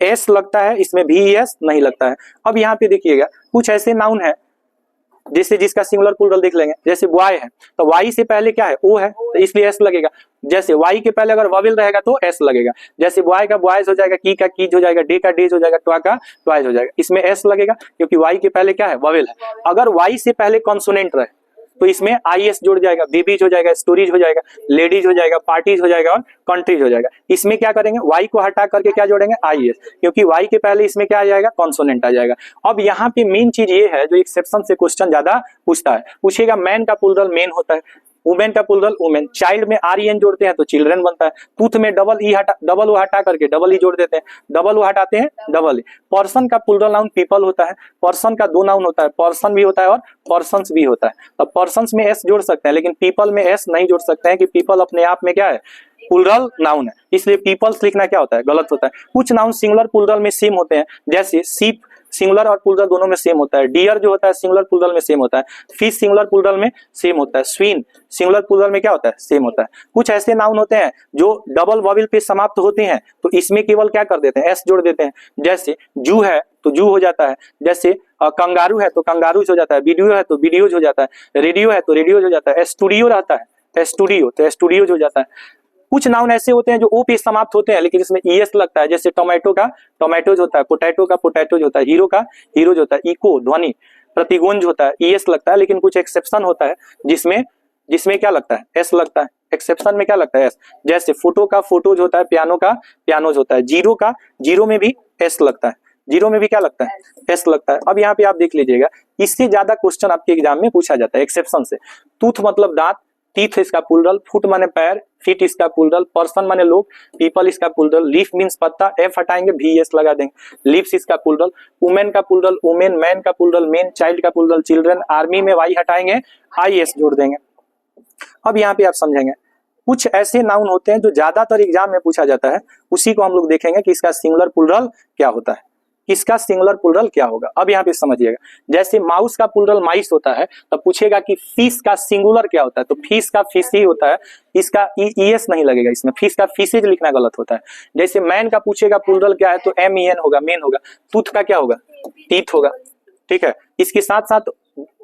एस लगता है, इसमें भी एस नहीं लगता है। अब यहाँ पे देखिएगा कुछ ऐसे नाउन है जैसे जिसका सिंगुलर प्लूरल देख लेंगे। जैसे बॉय है तो वाई से पहले क्या है, ओ है, तो इसलिए एस लगेगा। जैसे वाई के पहले अगर वॉवेल रहेगा तो एस लगेगा। जैसे बॉय का बॉयज हो जाएगा। की का कीज हो जाएगा। डे का डेज हो जाएगा। ट्वा का ट्वाइज हो जाएगा। इसमें एस लगेगा क्योंकि वाई के पहले क्या है, वॉवेल है। अगर वाई से पहले कॉन्सोनेंट रहे तो इसमें आईएस जुड़ जाएगा। बेबीज हो जाएगा। स्टोरीज हो जाएगा। लेडीज हो जाएगा। पार्टीज हो जाएगा और कंट्रीज हो जाएगा। इसमें क्या करेंगे, वाई को हटा करके क्या जोड़ेंगे, आईएस, क्योंकि वाई के पहले इसमें क्या आ जाएगा, कॉन्सोनेंट आ जाएगा। अब यहाँ पे मेन चीज ये है जो एक्सेप्शन से क्वेश्चन ज्यादा पूछता है, पूछेगा मैन का प्लूरल मेन होता है। वुमेन का प्लूरल वुमेन, चाइल्ड में आर ई एन जोड़ते हैं तो चिल्ड्रन बनता है, टूथ में डबल ओ हटा करके डबल ई जोड़ देते हैं, डबल ओ हटाते हैं डबल ई। पर्सन का प्लूरल नाउन पीपल होता है, पर्सन का दो नाउन होता है, पर्सन भी होता है और पर्सन्स भी होता है। अब पर्सन्स में एस जोड़ सकते हैं लेकिन पीपल में एस नहीं जोड़ सकते हैं कि पीपल अपने आप में क्या है, प्लूरल नाउन है, इसलिए पीपल्स लिखना क्या होता है, गलत होता है। कुछ नाउन सिंगुलर प्लूरल में सेम होते हैं, जैसे सीप सिंगुलर और प्लूरल दोनों में सेम होता है, डियर जो होता है सिंगुलर प्लूरल में सेम होता है, फिश सिंगुलर प्लूरल में सेम होता है, स्विन सिंगुलर प्लूरल में क्या होता है, सेम होता है। कुछ ऐसे नाउन होते हैं जो डबल वॉवेल पे समाप्त होते हैं तो इसमें केवल क्या कर देते हैं, एस जोड़ देते हैं, जैसे जू है तो जू हो जाता है, जैसे कंगारू है तो कंगारूज हो जाता है, वीडियो है तो वीडियोज हो जाता है, रेडियो है तो रेडियोज हो जाता है, स्टूडियो रहता है स्टूडियो तो स्टूडियोज हो जाता है। कुछ नाउन ऐसे होते हैं जो ओ पे समाप्त होते हैं लेकिन इसमें ईएस लगता है, जैसे टोमेटो का टोमेटोज होता है, पोटैटो का पोटैटोज होता है, हीरो का हीरोज होता है, इको ध्वनि प्रतिगुंज होता है, ईएस लगता है, लेकिन कुछ एक्सेप्शन होता है जिसमें क्या लगता है, एस लगता है। एक्सेप्शन में क्या लगता है, एस। जैसे फोटो का फोटोज होता है, पियानो का पियानोज होता है, जीरो का जीरो में भी एस लगता है, जीरो में भी क्या लगता है, एस लगता है। अब यहाँ पे आप देख लीजिएगा, इससे ज्यादा क्वेश्चन आपके एग्जाम में पूछा जाता है एक्सेप्शन से। टूथ मतलब दांत, टीथ इसका प्लूरल, फुट माने पैर, फीट इसका प्लूरल, पर्सन माने लोग, पीपल इसका प्लूरल, लीफ मींस पत्ता, एफ हटाएंगे भी एस लगा देंगे, लीव्स इसका प्लूरल, वुमेन का प्लूरल वुमेन, मैन का प्लूरल मेन, चाइल्ड का प्लूरल चिल्ड्रन, आर्मी में वाई हटाएंगे आई एस जोड़ देंगे। अब यहाँ पे आप समझेंगे कुछ ऐसे नाउन होते हैं जो ज्यादातर एग्जाम में पूछा जाता है, उसी को हम लोग देखेंगे कि इसका सिंगुलर प्लूरल क्या होता है, इसका सिंगुलर प्लूरल क्या होगा। अब यहाँ पे समझिएगा, जैसे माउस का प्लूरल माइस होता है तो पूछेगा कि फिश का सिंगुलर क्या होता है, तो फिश का फिश ही होता है, इसका ईएस नहीं लगेगा इसमें, फिश का फिशेज लिखना गलत होता है। जैसे मैन का पूछेगा प्लूरल क्या है तो एम ई एन होगा, मेन होगा। टूथ का क्या होगा, टीथ होगा, ठीक है। इसके साथ साथ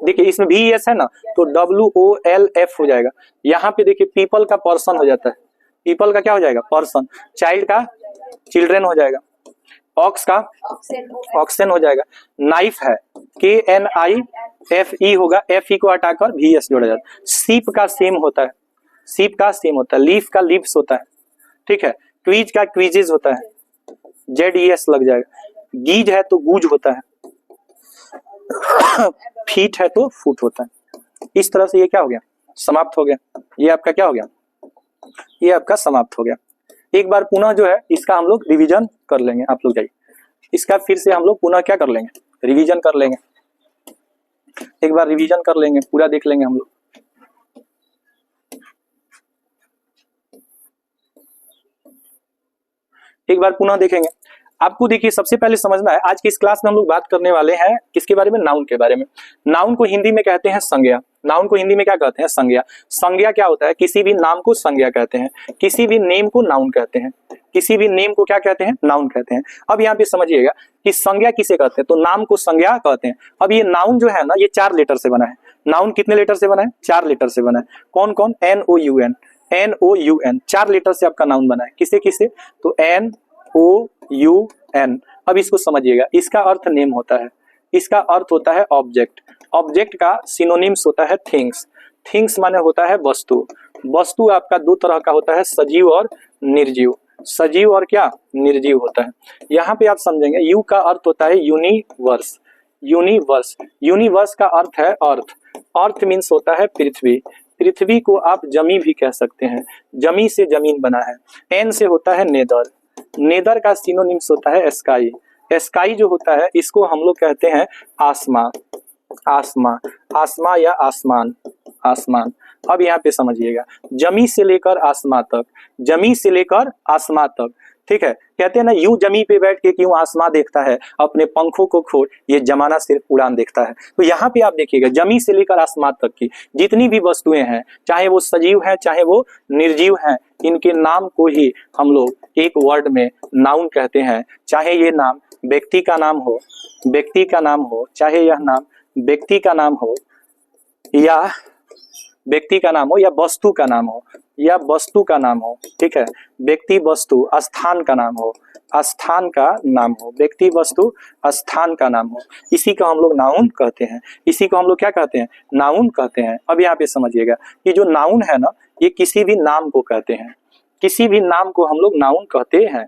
देखिए इसमें भी एस है ना तो WOLF हो जाएगा। यहाँ पे देखिए पीपल का पर्सन हो जाता है, पीपल का क्या हो जाएगा, पर्सन। चाइल्ड का चिल्ड्रन हो जाएगा, ऑक्स का ऑक्सन हो जाएगा, नाइफ है KNIFE होगा, FE को हटाकर VS जोड़ा जाता है। सीप का सेम होता है, सीप का सेम होता है, लीफ का लीव्स होता है, ठीक है। क्वीज का क्वीजेज होता है, ZES लग जाएगा। गीज है तो गूज होता है, फीट है तो फुट होता है। इस तरह से ये क्या हो गया, समाप्त हो गया, ये आपका क्या हो गया, ये आपका समाप्त हो गया। एक बार पुनः जो है इसका हम लोग रिवीजन कर लेंगे, आप लोग जाइए इसका फिर से हम लोग पुनः क्या कर लेंगे, रिवीजन कर लेंगे, एक बार रिवीजन कर लेंगे, पूरा देख लेंगे हम लोग। एक बार पुनः देखेंगे। आपको देखिए सबसे पहले समझना है, आज की इस क्लास में हम लोग बात करने वाले हैं किसके बारे में, नाउन के बारे में। नाउन को हिंदी में कहते हैं संज्ञा, नाउन को हिंदी में क्या कहते हैं, संज्ञा। संज्ञा क्या होता है, किसी भी नाम को संज्ञा कहते हैं, किसी भी नेम को नाउन कहते हैं, किसी भी नेम को क्या कहते हैं, नाउन कहते हैं। अब यहाँ पे समझिएगा कि संज्ञा किसे कहते हैं, तो नाम को संज्ञा कहते हैं। अब ये नाउन जो है ना ये 4 लेटर से बना है। नाउन कितने लेटर से बना है, 4 लेटर से बना है। कौन कौन, NOUN, NOUN 4 लेटर से आपका नाउन बना है। किसे किसे, तो NOUN। अब इसको समझिएगा, इसका अर्थ नेम होता है, इसका अर्थ होता है ऑब्जेक्ट, ऑब्जेक्ट का सिनोनिम्स होता है थिंग्स, थिंग्स माने होता है वस्तु, वस्तु आपका 2 तरह का होता है, सजीव और निर्जीव, सजीव और क्या, निर्जीव होता है। यहाँ पे आप समझेंगे यू का अर्थ होता है यूनिवर्स, यूनिवर्स, यूनिवर्स का अर्थ है अर्थ, अर्थ मीन्स होता है पृथ्वी, पृथ्वी को आप जमी भी कह सकते हैं, जमी से जमीन बना है। एन से होता है नेदर, नेदर का सिनोनिम्स होता है स्काई, स्काई जो होता है इसको हम लोग कहते हैं आसमां, आसमां, आसमां या आसमान, आसमान। अब यहाँ पे समझिएगा, जमी से लेकर आसमां तक, जमी से लेकर आसमां तक, ठीक है। कहते हैं ना यूं जमी पे बैठ के क्यों आसमां देखता है, अपने पंखों को खोल ये जमाना सिर्फ उड़ान देखता है। तो यहाँ पे आप देखिएगा जमी से लेकर आसमां तक की जितनी भी वस्तुएं हैं, चाहे वो सजीव हैं चाहे वो निर्जीव हैं, इनके नाम को ही हम लोग एक वर्ड में नाउन कहते हैं। चाहे ये नाम व्यक्ति का नाम हो, व्यक्ति का नाम हो, चाहे यह नाम व्यक्ति का नाम हो या व्यक्ति का नाम हो या वस्तु का नाम हो, या वस्तु का नाम हो, ठीक है। व्यक्ति वस्तु स्थान का नाम हो, स्थान का नाम हो, व्यक्ति वस्तु स्थान का नाम हो, इसी को हम लोग नाउन कहते हैं, इसी को हम लोग क्या कहते हैं, नाउन कहते हैं। अब यहाँ पे समझिएगा कि जो नाउन है ना ये किसी भी नाम को कहते हैं, किसी भी नाम को हम लोग नाउन कहते हैं,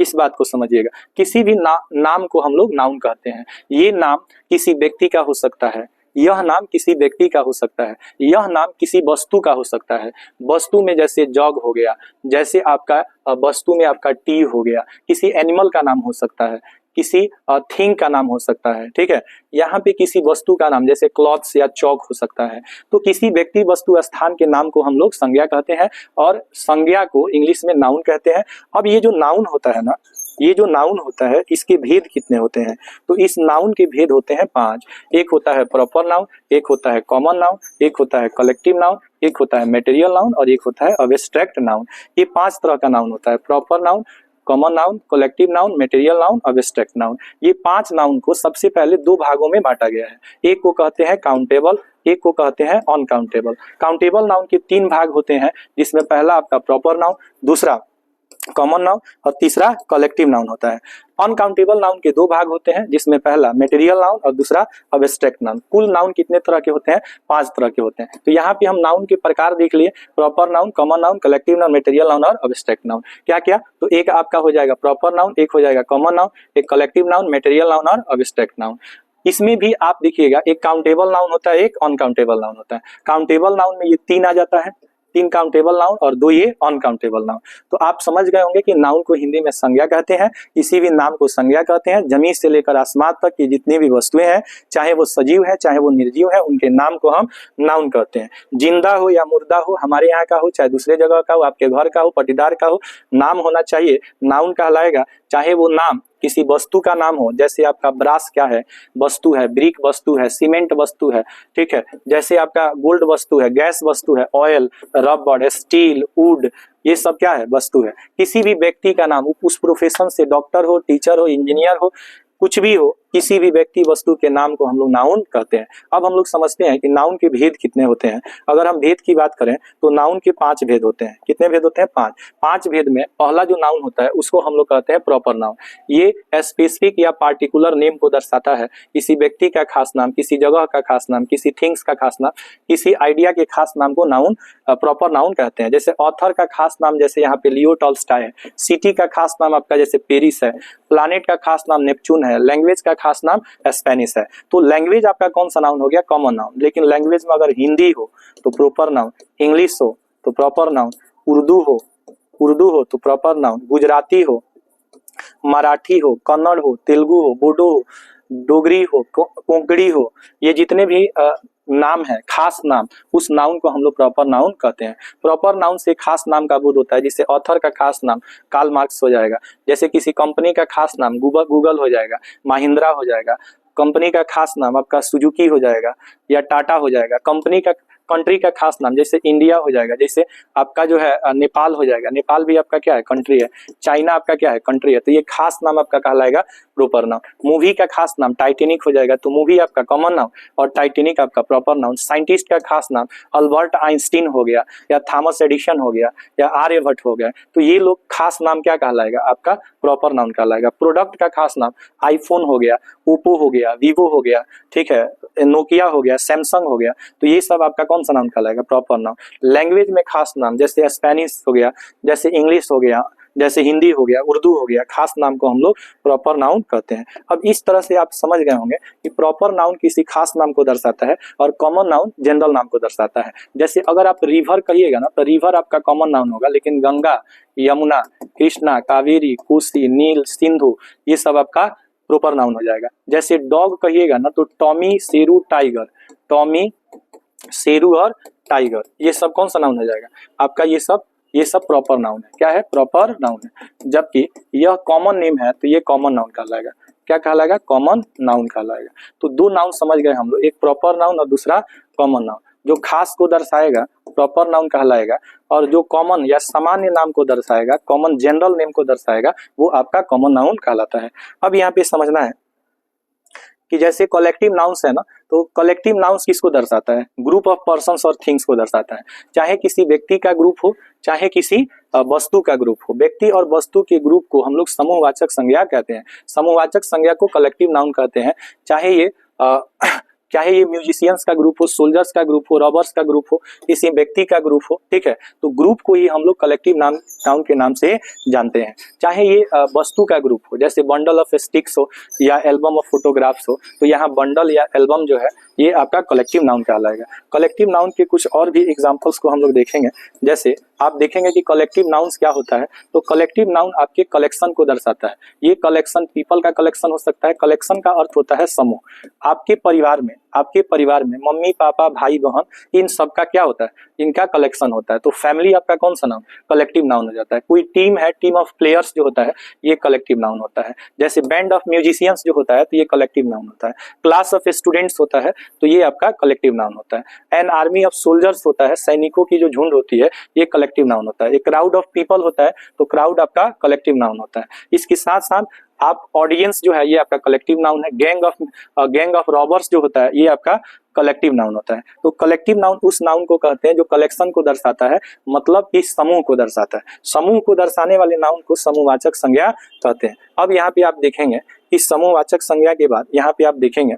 इस बात को समझिएगा, किसी भी नाम को हम लोग नाउन कहते हैं। ये नाम किसी व्यक्ति का हो सकता है, यह नाम किसी व्यक्ति का हो सकता है, यह नाम किसी वस्तु का हो सकता है। वस्तु में जैसे जग हो गया, जैसे आपका वस्तु में आपका टी हो गया, किसी एनिमल का नाम हो सकता है, किसी थिंग का नाम हो सकता है, ठीक है। यहाँ पे किसी वस्तु का नाम जैसे क्लॉथ्स या चौक हो सकता है। तो किसी व्यक्ति वस्तु स्थान के नाम को हम लोग संज्ञा कहते हैं और संज्ञा को इंग्लिश में नाउन कहते हैं। अब ये जो नाउन होता है ना, ये जो नाउन होता है इसके भेद कितने होते हैं? तो इस नाउन के भेद होते हैं 5। एक होता है प्रॉपर नाउन, एक होता है कॉमन नाउन, एक होता है कलेक्टिव नाउन, एक होता है मटेरियल नाउन और एक होता है अब्स्ट्रैक्ट नाउन। ये 5 तरह का नाउन होता है, proper noun, common noun, collective noun, material noun, abstract noun. ये 5 नाउन को सबसे पहले 2 भागों में बांटा गया है। एक को कहते हैं काउंटेबल, एक को कहते हैं अनकाउंटेबल। काउंटेबल नाउन के 3 भाग होते हैं, जिसमें पहला आपका प्रॉपर नाउन, दूसरा कॉमन नाउन और तीसरा कलेक्टिव नाउन होता है। अनकाउंटेबल नाउन के 2 भाग होते हैं, जिसमें पहला मटेरियल नाउन और दूसरा अब्स्ट्रैक्ट नाउन। कुल नाउन कितने तरह के होते हैं? 5 तरह के होते हैं। तो यहाँ पे हम नाउन के प्रकार देख लिए, proper noun, common noun, collective noun, material noun और अब्स्ट्रैक्ट नाउन। क्या क्या? तो एक आपका हो जाएगा प्रॉपर नाउन, एक हो जाएगा कॉमन नाउन, एक कलेक्टिव नाउन, मटेरियल नाउन और अब्स्ट्रैक्ट नाउन। इसमें भी आप देखिएगा एक काउंटेबल नाउन होता है, एक अनकाउंटेबल नाउन होता है। काउंटेबल नाउन में ये 3 आ जाता है, 3 काउंटेबल नाउन और 2 ये अनकाउंटेबल नाउन। तो आप समझ गए होंगे कि नाउन को हिंदी में संज्ञा कहते हैं, किसी भी नाम को संज्ञा कहते हैं। जमीन से लेकर आसमान तक की जितनी भी वस्तुएं हैं, चाहे वो सजीव है चाहे वो निर्जीव है, उनके नाम को हम नाउन कहते हैं। जिंदा हो या मुर्दा हो, हमारे यहाँ का हो चाहे दूसरे जगह का हो, आपके घर का हो, पटीदार का हो, नाम होना चाहिए, नाउन कहलाएगा। चाहे वो नाम किसी वस्तु का नाम हो, जैसे आपका ब्रास क्या है? वस्तु है, ब्रिक वस्तु है, सीमेंट वस्तु है, ठीक है। जैसे आपका गोल्ड वस्तु है, गैस वस्तु है, ऑयल, रबर, स्टील, वुड, ये सब क्या है? वस्तु है। किसी भी व्यक्ति का नाम, उस प्रोफेशन से डॉक्टर हो, टीचर हो, इंजीनियर हो, कुछ भी हो, किसी भी व्यक्ति वस्तु के नाम को हम लोग नाउन कहते हैं। अब हम लोग समझते हैं कि नाउन के भेद कितने होते हैं। अगर हम भेद की बात करें तो नाउन के 5 भेद होते हैं। कितने भेद होते हैं? 5। 5 भेद में पहला जो नाउन होता है उसको हम लोग कहते हैं प्रॉपर नाउन। ये स्पेसिफिक या पार्टिकुलर नेम को दर्शाता है, किसी व्यक्ति का खास नाम, किसी जगह का खास नाम, किसी थिंग्स का खास नाम, किसी आइडिया के खास नाम को नाउन प्रॉपर नाउन कहते हैं। जैसे ऑथर का खास नाम जैसे यहाँ पे लियो टॉल्स्टॉय है, सिटी का खास नाम आपका जैसे पेरिस है, प्लैनेट का खास नाम नेपच्यून है, लैंग्वेज का खास नाम स्पेनिश है। तो लैंग्वेज आपका कौन सा नाउन हो गया? Common noun. लेकिन लैंग्वेज में अगर हिंदी हो तो प्रॉपर नाउन, इंग्लिश हो तो प्रॉपर नाउन, उर्दू हो तो प्रॉपर नाउन, गुजराती हो, मराठी हो, कन्नड़ हो, तेलुगु हो, बोडो हो, डोगरी हो, कोंकणी हो, ये जितने भी नाम है, खास नाम, उस नाउन को हम लोग प्रॉपर नाउन कहते हैं। प्रॉपर नाउन से खास नाम का बोध होता है। जिसे ऑथर का खास नाम कार्ल मार्क्स हो जाएगा, जैसे किसी कंपनी का खास नाम गूगल हो जाएगा, महिंद्रा हो जाएगा, कंपनी का खास नाम आपका सुजुकी हो जाएगा या टाटा हो जाएगा, कंट्री का खास नाम जैसे इंडिया हो जाएगा, जैसे आपका जो है नेपाल हो जाएगा, नेपाल भी आपका क्या है? कंट्री है। चाइना आपका क्या है? कंट्री है। तो ये खास नाम आपका कहलाएगा प्रॉपर नाउन। मूवी का खास नाम टाइटेनिक हो जाएगा, तो मूवी आपका कॉमन नाउन और टाइटेनिक आपका प्रॉपर नाउन। साइंटिस्ट का खास नाम अल्बर्ट आइंस्टीन हो गया या थॉमस एडिसन हो गया या आर्यभट्ट हो गया, तो ये लोग खास नाम क्या कहलाएगा? आपका प्रॉपर नाउन कहलाएगा। प्रोडक्ट का खास नाम आईफोन हो गया, ओप्पो हो गया, वीवो हो गया, ठीक है, नोकिया हो गया, सैमसंग हो गया, तो ये सब आपका कौन सा नाम कहलाएगा? Proper noun. लैंग्वेज में खास नाम जैसे स्पेनिश हो गया, जैसे इंग्लिश हो गया, जैसे हिंदी हो गया, उर्दू हो गया, खास नाम को हम लोग प्रॉपर नाउन कहते हैं। अब इस तरह से आप समझ गए होंगे कि प्रॉपर नाउन किसी खास नाम को दर्शाता है और कॉमन नाउन जनरल नाम को दर्शाता है। जैसे अगर आप रिवर कहिएगा ना, तो रिवर आपका कॉमन नाउन होगा, लेकिन गंगा, यमुना, कृष्णा, कावेरी, कोसी, नील, सिंधु, ये सब आपका प्रॉपर नाउन हो जाएगा। जैसे डॉग कहिएगा ना, तो Tommy, Sheru, tiger, Tommy, Sheru और टाइगर, ये सब कौन सा नाउन हो जाएगा आपका? ये सब प्रॉपर नाउन है। क्या है? प्रॉपर नाउन है। जबकि यह कॉमन नेम है तो ये कॉमन नाउन कहलाएगा। क्या कहलाएगा? कॉमन नाउन कहलाएगा। तो 2 नाउन समझ गए हम लोग, एक प्रॉपर नाउन और दूसरा कॉमन नाउन। जो खास को दर्शाएगा प्रॉपर नाउन कहलाएगा और जो कॉमन या सामान्य नाम को दर्शाएगा, कॉमन जनरल नेम को दर्शाएगा, वो आपका कॉमन नाउन कहलाता है। अब यहाँ पे समझना है कि जैसे कलेक्टिव नाउन्स है ना, तो कलेक्टिव नाउन्स किसको दर्शाता है? ग्रुप ऑफ पर्सन्स और थिंग्स को दर्शाता है। चाहे किसी व्यक्ति का ग्रुप हो, चाहे किसी वस्तु का ग्रुप हो। व्यक्ति और वस्तु के ग्रुप को हम लोग समूहवाचक संज्ञा कहते हैं। समूहवाचक संज्ञा को कलेक्टिव नाउन कहते हैं। चाहे ये चाहे ये म्यूजिशियंस का ग्रुप हो, सोल्जर्स का ग्रुप हो, रॉबर्स का ग्रुप हो, किसी व्यक्ति का ग्रुप हो, ठीक है, तो ग्रुप को ही हम लोग कलेक्टिव नाउन के नाम से जानते हैं। चाहे ये वस्तु का ग्रुप हो, जैसे बंडल ऑफ स्टिक्स हो या एल्बम ऑफ फोटोग्राफ्स हो, तो यहाँ बंडल या एल्बम जो है ये आपका कलेक्टिव नाउन कहलाएगा। कलेक्टिव नाउन के कुछ और भी एग्जांपल्स को हम लोग देखेंगे। जैसे आप देखेंगे कि कलेक्टिव नाउन्स क्या होता है, तो कलेक्टिव नाउन आपके कलेक्शन को दर्शाता है। ये कलेक्शन पीपल का कलेक्शन हो सकता है। कलेक्शन का अर्थ होता है समूह। आपके परिवार में मम्मी पापा भाई बहन इन सब का क्या होता है, इनका कलेक्शन होता है। तो फैमिली आपका कौन सा नाउन, कलेक्टिव नाउन हो जाता है। कोई टीम है, टीम ऑफ प्लेयर्स जो होता है ये कलेक्टिव नाउन होता है। जैसे बैंड ऑफ म्यूजिशियंस जो होता है तो ये कलेक्टिव नाउन होता है। क्लास ऑफ स्टूडेंट्स होता है तो ये आपका कलेक्टिव नाउन होता है। एन आर्मी ऑफ सोल्जर्स होता है, सैनिकों की जो झुंड होती है ये कलेक्टिव नाउन होता है। एक क्राउड ऑफ पीपल होता है तो क्राउड आपका कलेक्टिव नाउन होता है। इसके साथ साथ आप ऑडियंस जो है ये आपका कलेक्टिव नाउन है। गैंग ऑफ रॉबर्स जो होता है ये आपका कलेक्टिव नाउन होता है। तो कलेक्टिव नाउन उस नाउन को कहते हैं जो कलेक्शन को दर्शाता है, मतलब कि समूह को दर्शाता है। समूह को दर्शाने वाले नाउन को समूहवाचक संज्ञा कहते हैं। अब यहाँ पे आप देखेंगे इस समूहवाचक संज्ञा के बाद यहाँ पे आप देखेंगे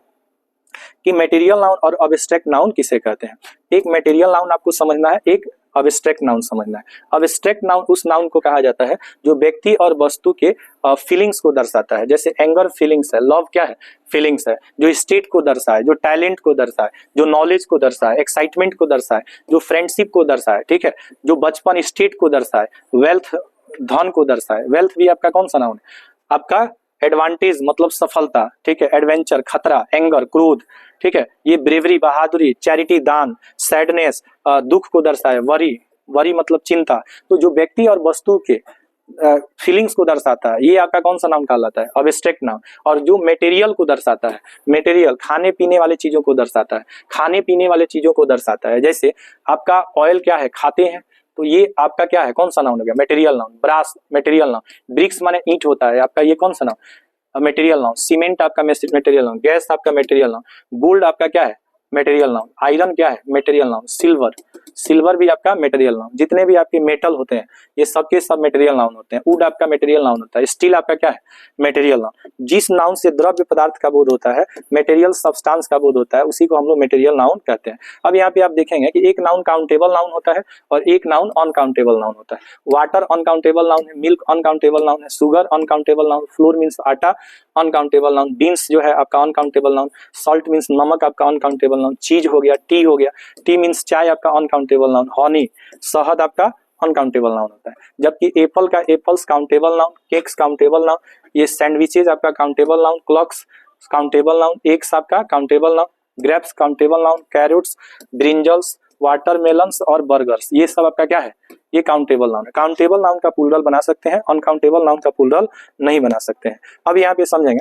कि मटेरियल नाउन और अब्स्ट्रैक्ट नाउन किसे कहते हैं। एक मटेरियल नाउन आपको समझना है, एक अब्स्ट्रैक्ट नाउन समझना है। अब्स्ट्रैक्ट नाउन उस नाउन को कहा जाता है जो व्यक्ति और वस्तु के फीलिंग्स को दर्शाता है। जैसे एंगर फीलिंग्स है, लव क्या है, फीलिंग्स है। जो स्टेट को दर्शाए, जो टैलेंट को दर्शाए, जो नॉलेज को दर्शाए, एक्साइटमेंट को दर्शाए, जो फ्रेंडशिप को दर्शाए, ठीक है, जो बचपन स्टेट को दर्शाए, वेल्थ धन को दर्शाए। वेल्थ भी आपका कौन सा नाउन है, आपका एडवांटेज मतलब सफलता, ठीक है, एडवेंचर खतरा, एंगर क्रोध, ठीक है, ये ब्रेवरी बहादुरी, चैरिटी दान, सैडनेस दुख को दर्शाए, वरी मतलब चिंता। तो जो व्यक्ति और वस्तु के फीलिंग्स को दर्शाता है ये आपका कौन सा नाम कहलाता है, अब्स्ट्रैक्ट नाउन। और जो मटेरियल को दर्शाता है, मटेरियल खाने पीने वाले चीजों को दर्शाता है, खाने पीने वाले चीजों को दर्शाता है। जैसे आपका ऑयल क्या है, खाते हैं, तो ये आपका क्या है, कौन सा नाउन हो गया, material noun. Brass material noun. Bricks माने ईंट होता है आपका, ये कौन सा नाउन, मटेरियल नाउन। सीमेंट आपका मटेरियल नाउन। गैस आपका मटेरियल नाउन। गोल्ड आपका क्या है, मटेरियल नाउन। आयरन क्या है, मटेरियल नाउन। सिल्वर भी आपका मटेरियल नाउन। जितने भी आपके मेटल होते हैं ये सबके सब मटेरियल नाउन होते हैं। वुड आपका मटेरियल नाउन होता है। स्टील आपका क्या है, मटेरियल नाउन। जिस नाउन से द्रव्य पदार्थ का बोध होता है, मटेरियल सब्सटेंस का बोध होता है, उसी को हम लोग मटेरियल नाउन कहते हैं। अब यहाँ पे आप देखेंगे कि एक नाउन काउंटेबल नाउन होता है और एक नाउन अनकाउंटेबल नाउन होता है। वाटर अनकाउंटेबल नाउन है, मिल्क अनकाउंटेबल नाउन है, sugar uncountable noun, floor means आटा अनकाउंटेबल नाउन, बीन्स जो है आपका अनकाउंटेबल नाउन, सॉल्ट मीन्स नमक आपका अनकाउंटेबल नाउन, चीज हो गया, टी हो गया, टी मीन्स चाय आपका अनकाउंटेबल नाउन, हनी शहद आपका अनकाउंटेबल नाउन होता है। जबकि एप्पल का apples countable noun, cakes countable noun, ये सैंडविचेज आपका countable noun, clocks countable noun, eggs आपका countable noun, grapes countable noun, carrots, brinjals, watermelons और बर्गर्स ये सब आपका क्या है, ये काउंटेबल नाउन है। काउंटेबल नाउन का प्लूरल बना सकते हैं, अनकाउंटेबल नाउन का प्लूरल नहीं बना सकते हैं। अब यहाँ पे समझेंगे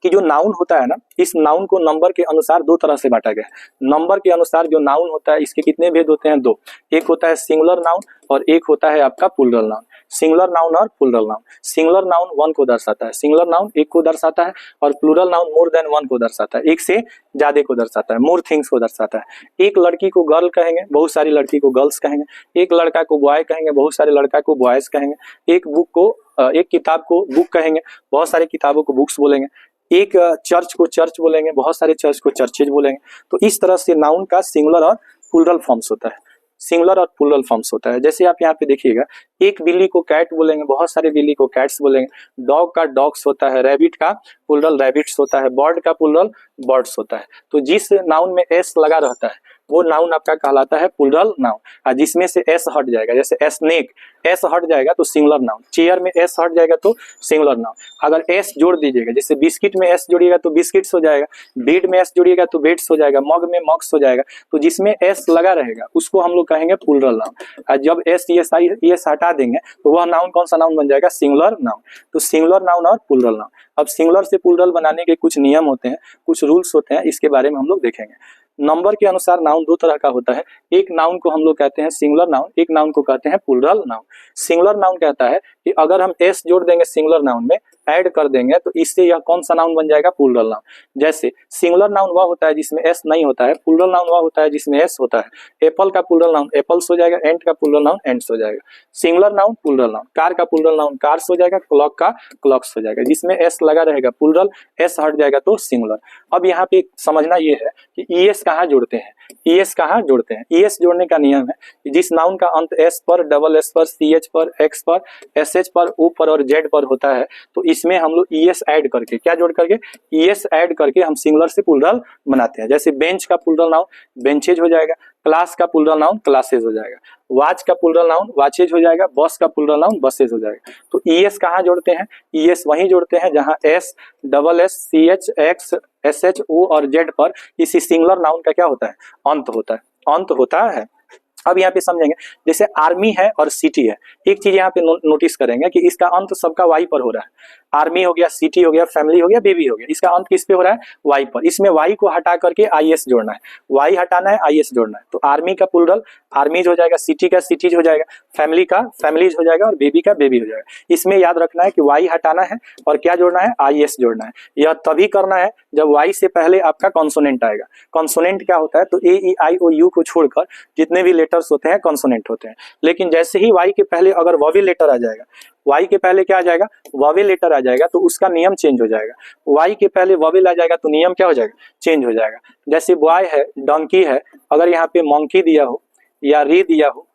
कि जो नाउन होता है ना, इस नाउन को नंबर के अनुसार दो तरह से बांटा गया है। नंबर के अनुसार जो नाउन होता है इसके कितने भेद होते हैं, दो। एक होता है सिंगुलर नाउन और एक होता है आपका प्लूरल नाउन। सिंगुलर नाउन और plural noun. Singular noun one को दर्शाता है, सिंगुलर नाउन एक को दर्शाता है, और plural noun more than one को दर्शाता है, एक से ज्यादा को दर्शाता है, मोर थिंग्स को दर्शाता है। एक लड़की को गर्ल कहेंगे, बहुत सारी लड़की को गर्ल्स कहेंगे। एक लड़का को बॉय कहेंगे, बहुत सारे लड़का को बॉयज कहेंगे। एक किताब को बुक कहेंगे, बहुत सारी किताबों को बुक्स बोलेंगे। एक चर्च को चर्च बोलेंगे, बहुत सारे चर्च को चर्चेज बोलेंगे। तो इस तरह से नाउन का सिंगुलर और प्लूरल फॉर्म्स होता है, सिंगुलर और प्लूरल फॉर्म्स होता है। जैसे आप यहाँ पे देखिएगा, एक बिल्ली को कैट बोलेंगे, बहुत सारे बिल्ली को कैट्स बोलेंगे। डॉग का डॉग्स होता है, रैबिट का प्लूरल रैबिट्स होता है, बर्ड का प्लूरल बर्ड्स होता है। तो जिस नाउन में एस लगा रहता है वो नाउन आपका कहलाता है प्लूरल नाउन, और जिसमें से एस हट जाएगा, जैसे स्नेक एस हट जाएगा तो सिंगुलर नाउन। चेयर में एस हट जाएगा तो सिंगुलर नाउन। अगर एस जोड़ दीजिएगा, जैसे बिस्किट में एस जोड़िएगा तो बिस्किट्स हो जाएगा, बेड में एस जोड़िएगा तो बेड्स हो जाएगा, मग में मग्स हो जाएगा। तो जिसमें एस लगा रहेगा उसको हम लोग कहेंगे प्लूरल नाउन। और जब एस एस हटा देंगे तो वह नाउन कौन सा नाउन बन जाएगा, सिंगुलर नाउन। तो सिंगुलर नाउन और प्लूरल नाउन। अब सिंगुलर से प्लूरल बनाने के कुछ नियम होते हैं, कुछ रूल्स होते हैं, इसके बारे में हम लोग देखेंगे। नंबर के अनुसार नाउन दो तरह का होता है। एक नाउन को हम लोग कहते हैं सिंगुलर नाउन, एक नाउन को कहते हैं प्लूरल नाउन। सिंगुलर नाउन कहता है कि अगर हम एस जोड़ देंगे सिंगुलर नाउन में, ऐड कर देंगे तो इससे यह कौन सा नाउन बन जाएगा, प्लूरल नाउन। जैसे सिंगुलर नाउन वह होता है जिसमें एस नहीं होता है, प्लूरल नाउन वह होता है जिसमें एस होता है। एप्पल का प्लूरल नाउन एप्पल्स हो जाएगा, एंट का प्लूरल नाउन एंट्स हो जाएगा। Singular noun plural noun, car का प्लूरल नाउन कार्स हो जाएगा, क्लॉक का क्लॉक्स हो जाएगा। जिसमें एस लगा रहेगा प्लूरल, एस हट जाएगा तो सिंगुलर। अब यहाँ पे समझना ये है कि ईएस कहाँ जोड़ते हैं, ईएस कहाँ जोड़ते हैं। ईएस जोड़ने का नियम है कि जिस नाउन का अंत एस पर, डबल एस पर, सीएच पर, एक्स पर, एसएच पर, ओ पर और जेड पर होता है तो इसमें हम लोग ईएस ऐड करके, क्या जोड़ करके, ईएस ऐड करके हम सिंगुलर से प्लूरल बनाते हैं। जैसे बेंच का प्लूरल नाउन बेंचेज हो जाएगा, क्लास का प्लूरल नाउन क्लासेज हो जाएगा, वॉच का प्लूरल नाउन वॉचेज हो जाएगा, बस का प्लूरल नाउन बसेज हो जाएगा। तो ईएस कहाँ जोड़ते हैं, ईएस वहीं जोड़ते हैं जहां S, double S, CH, X, SH, O और जेड पर इसी सिंगुलर नाउन का क्या होता है, अंत होता है, अंत होता है। अब यहाँ पे समझेंगे, जैसे आर्मी है और सिटी है, एक चीज यहाँ पे नोटिस करेंगे कि इसका अंत सबका वाई पर हो रहा है। आर्मी हो गया, सिटी हो गया, फैमिली हो गया, बेबी हो गया, इसका अंत किस पे हो रहा है, वाई पर। इसमें वाई को हटा करके आईएस जोड़ना है, वाई हटाना है, आईएस जोड़ना है। तो आर्मी का प्लूरल आर्मीज हो जाएगा, सिटी का सिटीज हो जाएगा, फैमिली का फैमिलीज हो जाएगा और बेबी का बेबी हो जाएगा। इसमें याद रखना है कि वाई हटाना है और क्या जोड़ना है, आईएस जोड़ना है। यह तभी करना है जब वाई से पहले आपका कॉन्सोनेंट आएगा। कॉन्सोनेंट क्या होता है, तो ए ई आई ओ यू को छोड़कर जितने भी लेटर्स होते हैं कॉन्सोनेंट होते हैं। लेकिन जैसे ही वाई के पहले अगर वॉवेल लेटर आ जाएगा, वाई के पहले क्या आ जाएगा, वॉवेल लेटर आ जाएगा तो उसका नियम चेंज हो जाएगा। वाई के पहले वॉवेल आ जाएगा तो नियम क्या हो जाएगा, चेंज हो जाएगा। जैसे बॉय है, डंकी है, अगर यहाँ पे मंकी दिया हो या री दिया हो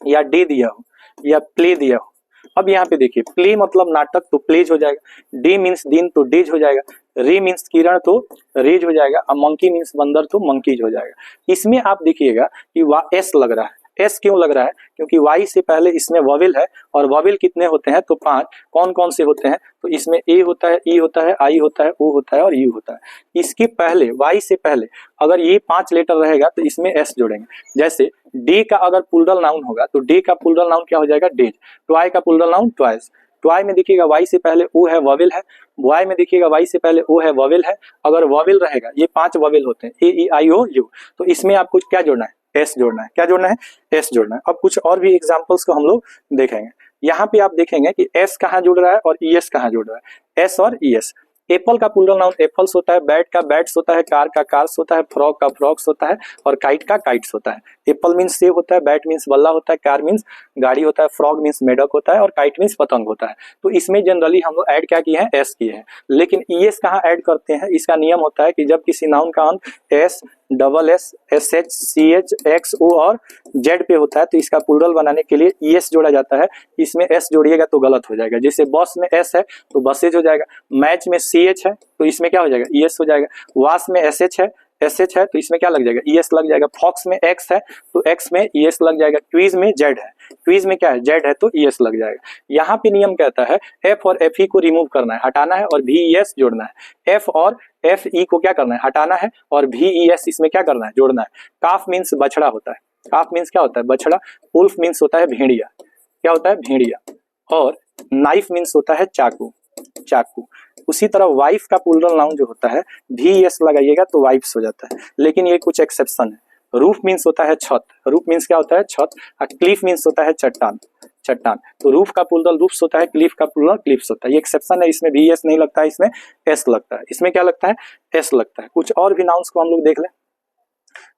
या डे दिया हो या प्ले दिया हो। अब यहाँ पे देखिए, प्ले मतलब नाटक तो प्लेज हो जाएगा, डे मीन्स दिन तो डेज हो जाएगा, री मीन्स किरण तो रेज हो जाएगा, और मंकी मीन्स बंदर तो मंकीज हो जाएगा। इसमें आप देखिएगा कि एस लग रहा है। एस क्यों लग रहा है, क्योंकि वाई से पहले इसमें वॉवेल है और वॉवेल कितने होते हैं, तो 5। कौन कौन से होते हैं, तो इसमें ए होता है, ई होता है, आई होता है, ओ होता है और यू होता है। इसके पहले वाई से पहले अगर ये 5 लेटर रहेगा तो इसमें एस जोड़ेंगे। जैसे डे का अगर प्लूरल नाउन होगा तो डे का प्लूरल नाउन क्या हो जाएगा, डेज। ट्वाई का प्लूरल नाउन ट्वाइस। ट्वाई में देखिएगा वाई से पहले ओ है, वॉवेल है। बॉय में देखिएगा वाई से पहले ओ है, वॉवेल है। अगर वॉवेल रहेगा, ये 5 वॉवेल होते हैं, ए ई आई ओ यू, तो इसमें आपको क्या जोड़ना है, एस जोड़ना है। क्या जोड़ना है, एस जोड़ना है। अब कुछ और भी एग्जांपल्स को हम लोग देखेंगे। यहाँ पे आप देखेंगे कि एस कहाँ जुड़ रहा है और ईएस कहाँ जुड़ रहा है, एस और ईएस। एप्पल का प्लूरल नाउन एप्पल्स होता है, बैट का बैट्स होता है, कार का कार्स होता है, फ्रॉक का फ्रॉक्स होता है और काइट का काइट्स होता है। एप्पल मीन्स सेब होता है, बैट मीन्स बल्ला होता है, कार मीन्स गाड़ी होता है, फ्रॉग मीन्स मेढक होता है और काइट मीन्स पतंग होता है। तो इसमें जनरली हम लोग ऐड क्या किए हैं, एस किए हैं। लेकिन ईएस कहाँ ऐड करते हैं, इसका नियम होता है कि जब किसी नाउन का अंत S, double S, S H, C H, X, O और जेड पे होता है तो इसका प्लूरल बनाने के लिए ईएस जोड़ा जाता है। इसमें एस जोड़िएगा तो गलत हो जाएगा। जैसे बस में एस है तो बसेज हो जाएगा, मैच में सी एच है तो इसमें क्या हो जाएगा, ईएस हो जाएगा। वास में एस एच है, एस एच है तो इसमें क्या लग जाएगा, ईएस लग जाएगा। फॉक्स में एक्स है तो एक्स में ईएस लग जाएगा। क्वीज में जेड है, क्वीज में क्या है, जेड है तो ईएस लग जाएगा। यहाँ पे नियम कहता है एफ और एफ ई को रिमूव करना है, हटाना है और भी ईएस जोड़ना है। एफ और एफ ई को क्या करना है, हटाना है और भी ईएस इसमें क्या करना है, जोड़ना है। काफ मीन्स बछड़ा होता है, काफ मीन्स क्या होता है, बछड़ा। उल्फ मीन्स होता है भेड़िया, क्या होता है, भेड़िया। और नाइफ मीन्स होता है चाकू, चाकू। उसी तरह वाइफ का प्लूरल नाउन जो होता है भी एस लगाइएगा तो वाइफ्स हो जाता है। लेकिन ये कुछ एक्सेप्शन है। रूफ मीन्स होता है छत, रूफ मीन्स क्या होता है, छत। और क्लिफ मीन्स होता है चट्टान, चट्टान। तो रूफ का प्लूरल रूफ्स होता है, क्लिफ का प्लूरल क्लिफ्स होता है। ये एक्सेप्शन है, इसमें भी एस नहीं लगता है, इसमें एस लगता है। इसमें क्या लगता है, एस लगता है। कुछ और भी नाउन्स को हम लोग देख लें।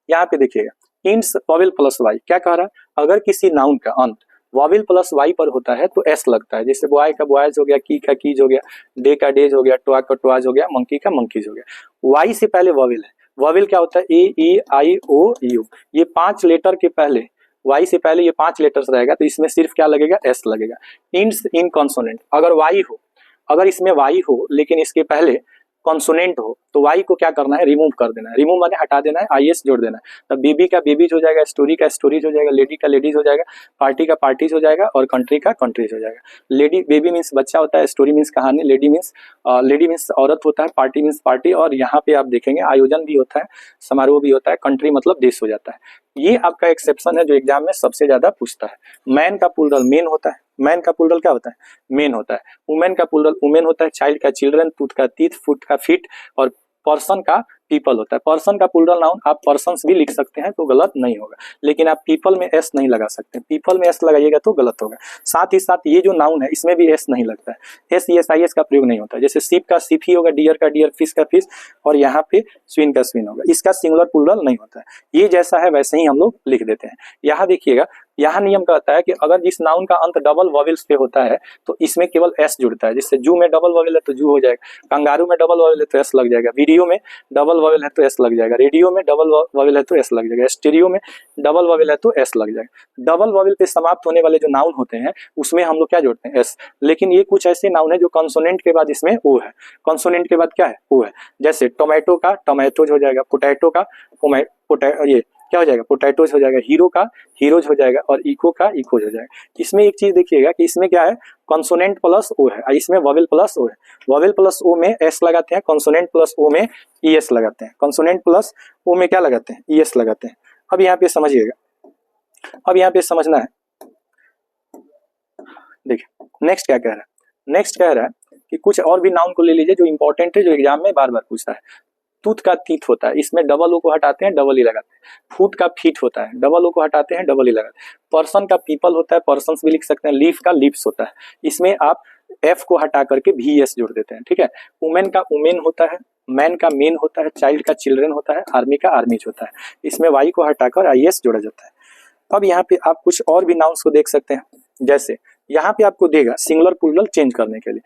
यहाँ पे देखिएगा, इंट्स वॉवेल प्लस वाई, क्या कह रहा है, अगर किसी नाउन का अंत वॉवेल प्लस वाई पर होता है तो एस लगता है। जैसे बॉय का बॉयज हो गया, की का कीज हो गया, डे का डेज हो गया, टॉय का टॉयज हो गया, मंकी का मंकीज हो गया। वाई से पहले वॉवेल है, वॉवेल क्या होता है, ए ई आई ओ यू। ये 5 लेटर के पहले, वाई से पहले ये 5 लेटर्स रहेगा तो इसमें सिर्फ क्या लगेगा, एस लगेगा। इंट्स इन कॉन्सोनेंट, अगर वाई हो, अगर इसमें वाई हो लेकिन इसके पहले कॉन्सोनेंट हो तो वाई को क्या करना है, रिमूव कर देना है। रिमूव माने हटा देना है, आईएस जोड़ देना है। तब बेबी का बेबीज हो जाएगा, स्टोरी का स्टोरीज हो जाएगा, लेडी का लेडीज हो जाएगा, पार्टी का पार्टीज हो जाएगा और कंट्री का कंट्रीज हो जाएगा। लेडी, बेबी मीन्स बच्चा होता है, स्टोरी मीन्स कहानी, लेडी मीन्स औरत होता है, पार्टी मीन्स पार्टी, और यहाँ पे आप देखेंगे आयोजन भी होता है, समारोह भी होता है, कंट्री मतलब देश हो जाता है। ये आपका एक्सेप्शन है जो एग्जाम में सबसे ज्यादा पूछता है। मैन का प्लूरल मेन होता है, मैन का प्लूरल क्या होता है, मेन होता है। वुमेन का प्लूरल वुमेन होता है, चाइल्ड का चिल्ड्रन, टूथ का टीथ, फुट का फीट और पर्सन का पीपल होता है। पर्सन का प्लूरल नाउन आप पर्सन्स भी लिख सकते हैं तो गलत नहीं होगा, लेकिन आप पीपल में एस नहीं लगा सकते, पीपल में एस लगाइएगा तो गलत होगा। साथ ही साथ ये जो नाउन है इसमें भी एस नहीं लगता है, एस एस आई एस का प्रयोग नहीं होता है। जैसे शिप का शिप ही होगा, डियर का डियर, फिश का फिश, और यहाँ पे स्विन का स्विन होगा, इसका सिंगुलर प्लूरल नहीं होता है। ये जैसा है वैसे ही हम लोग लिख देते हैं। यहाँ देखिएगा, यहाँ नियम कहता है कि अगर जिस नाउन का अंत डबल वॉवेल्स पे होता है तो इसमें केवल एस जुड़ता है। जैसे जू में डबल वॉवेल है तो जू हो जाएगा, कंगारू में डबल वॉवेल है तो एस लग जाएगा, वीडियो में डबल वॉवेल है तो एस लग जाएगा, रेडियो में डबल वॉवेल है तो एस लग जाएगा, स्टीरियो में डबल वॉवेल है तो एस लग जाएगा। डबल वॉवेल पे समाप्त होने वाले जो नाउन होते हैं उसमें हम लोग क्या जोड़ते हैं, एस। लेकिन ये कुछ ऐसे नाउन है जो कंसोनेंट के बाद इसमें ओ है, कंसोनेंट के बाद क्या है, ओ है। जैसे टोमेटो का टोमेटोज हो जाएगा, पोटैटो का ये क्या हो जाएगा, पोटैटोज हो जाएगा, हीरो का हीरोज हो जाएगा, और इको का इकोज हो जाएगा। इसमें एक चीज देखिएगा कि इसमें क्या है, कंसोनेंट प्लस ओ है, इसमें वॉवेल प्लस ओ है। वॉवेल प्लस ओ में एस लगाते हैं, कंसोनेंट प्लस ओ में ई एस लगाते हैं, कंसोनेंट प्लस ओ में क्या लगाते हैं, ई एस लगाते हैं। अब यहाँ पे समझिएगा, अब यहाँ पे समझना है, देखिए नेक्स्ट क्या कह रहा है। नेक्स्ट कह रहा है कि कुछ और भी नाउन को ले लीजिए जो इंपॉर्टेंट है, जो एग्जाम में बार बार पूछता है। टूथ का तीथ होता है, इसमें डबल ओ को हटाते हैं, डबल ई लगाते हैं। फूट का फीट होता है, डबल ओ को हटाते हैं, डबल ई लगाते हैं। पर्सन का पीपल होता है, पर्सन्स भी लिख सकते हैं। लीफ का लिप्स होता है, इसमें आप एफ को हटा करके भी एस जोड़ देते हैं, ठीक है। वुमेन का वुमेन होता है, मैन का मेन होता है, चाइल्ड का चिल्ड्रन होता है, आर्मी का आर्मीज होता है, इसमें वाई को हटाकर आई एस जोड़ा जाता है। अब यहाँ पे आप कुछ और भी नाउन्स को देख सकते हैं, जैसे यहाँ पे आपको देगा सिंगुलर प्लूरल चेंज करने के लिए,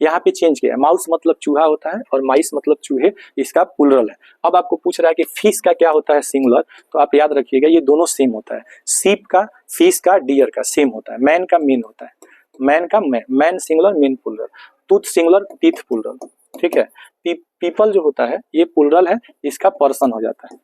यहाँ पे चेंज किया, माउस मतलब चूहा होता है और माइस मतलब चूहे, इसका प्लूरल है। अब आपको पूछ रहा है कि फिश का क्या होता है सिंगुलर, तो आप याद रखिएगा ये दोनों सेम होता है। सीप का, फिश का, डियर का सेम होता है। मैन का मेन होता है, मैन का man singular, men plural. Tooth singular, teeth plural, ठीक है। पीपल जो होता है ये प्लूरल है, इसका पर्सन हो जाता है।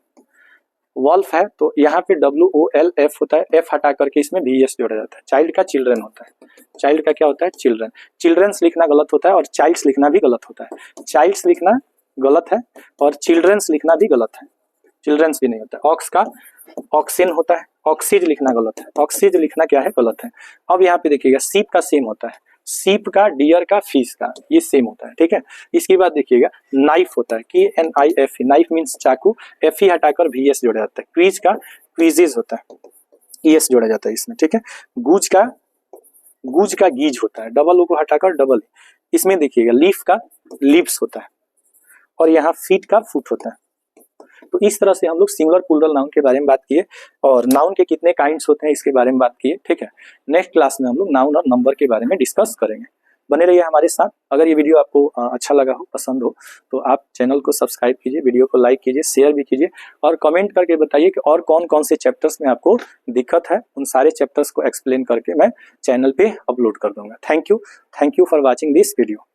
वॉल्फ है तो यहाँ पे WOLF होता है, एफ हटा करके इसमें VS जोड़ा जाता है। चाइल्ड का चिल्ड्रन होता है, चाइल्ड का क्या होता है, चिल्ड्रन। चिल्ड्रंस लिखना गलत होता है और चाइल्ड्स लिखना भी गलत होता है। चाइल्ड्स लिखना गलत है और चिल्ड्रंस लिखना भी गलत है, चिल्ड्रंस भी नहीं होता है। ऑक्स का ऑक्सिन होता है, ऑक्सीज लिखना गलत है, ऑक्सीज लिखना क्या है, गलत है। अब यहाँ पे देखिएगा सीप का सेम होता है, सीप का, डियर का, फिश का, ये सेम होता है, ठीक है। इसके बाद देखिएगा नाइफ होता है, KNIF, नाइफ मीन्स चाकू, एफ ही हटाकर VS जोड़ा जाता है। क्वीज का क्वीजेज होता है, ES जोड़ा जाता है इसमें, ठीक है। गूज का गीज होता है, डबल ओ को हटाकर डबल, इसमें देखिएगा लीफ का लिप्स होता है और यहाँ फीट का फुट होता है। तो इस तरह से हम लोग सिंगुलर प्लूरल नाउन के बारे में बात किए और नाउन के कितने काइंड्स होते हैं इसके बारे में बात किए, ठीक है। नेक्स्ट क्लास में हम लोग नाउन और नंबर के बारे में डिस्कस करेंगे। बने रहिए हमारे साथ। अगर ये वीडियो आपको अच्छा लगा हो, पसंद हो, तो आप चैनल को सब्सक्राइब कीजिए, वीडियो को लाइक कीजिए, शेयर भी कीजिए और कमेंट करके बताइए कि और कौन कौन से चैप्टर्स में आपको दिक्कत है। उन सारे चैप्टर्स को एक्सप्लेन करके मैं चैनल पे अपलोड कर दूंगा। Thank you for watching this video.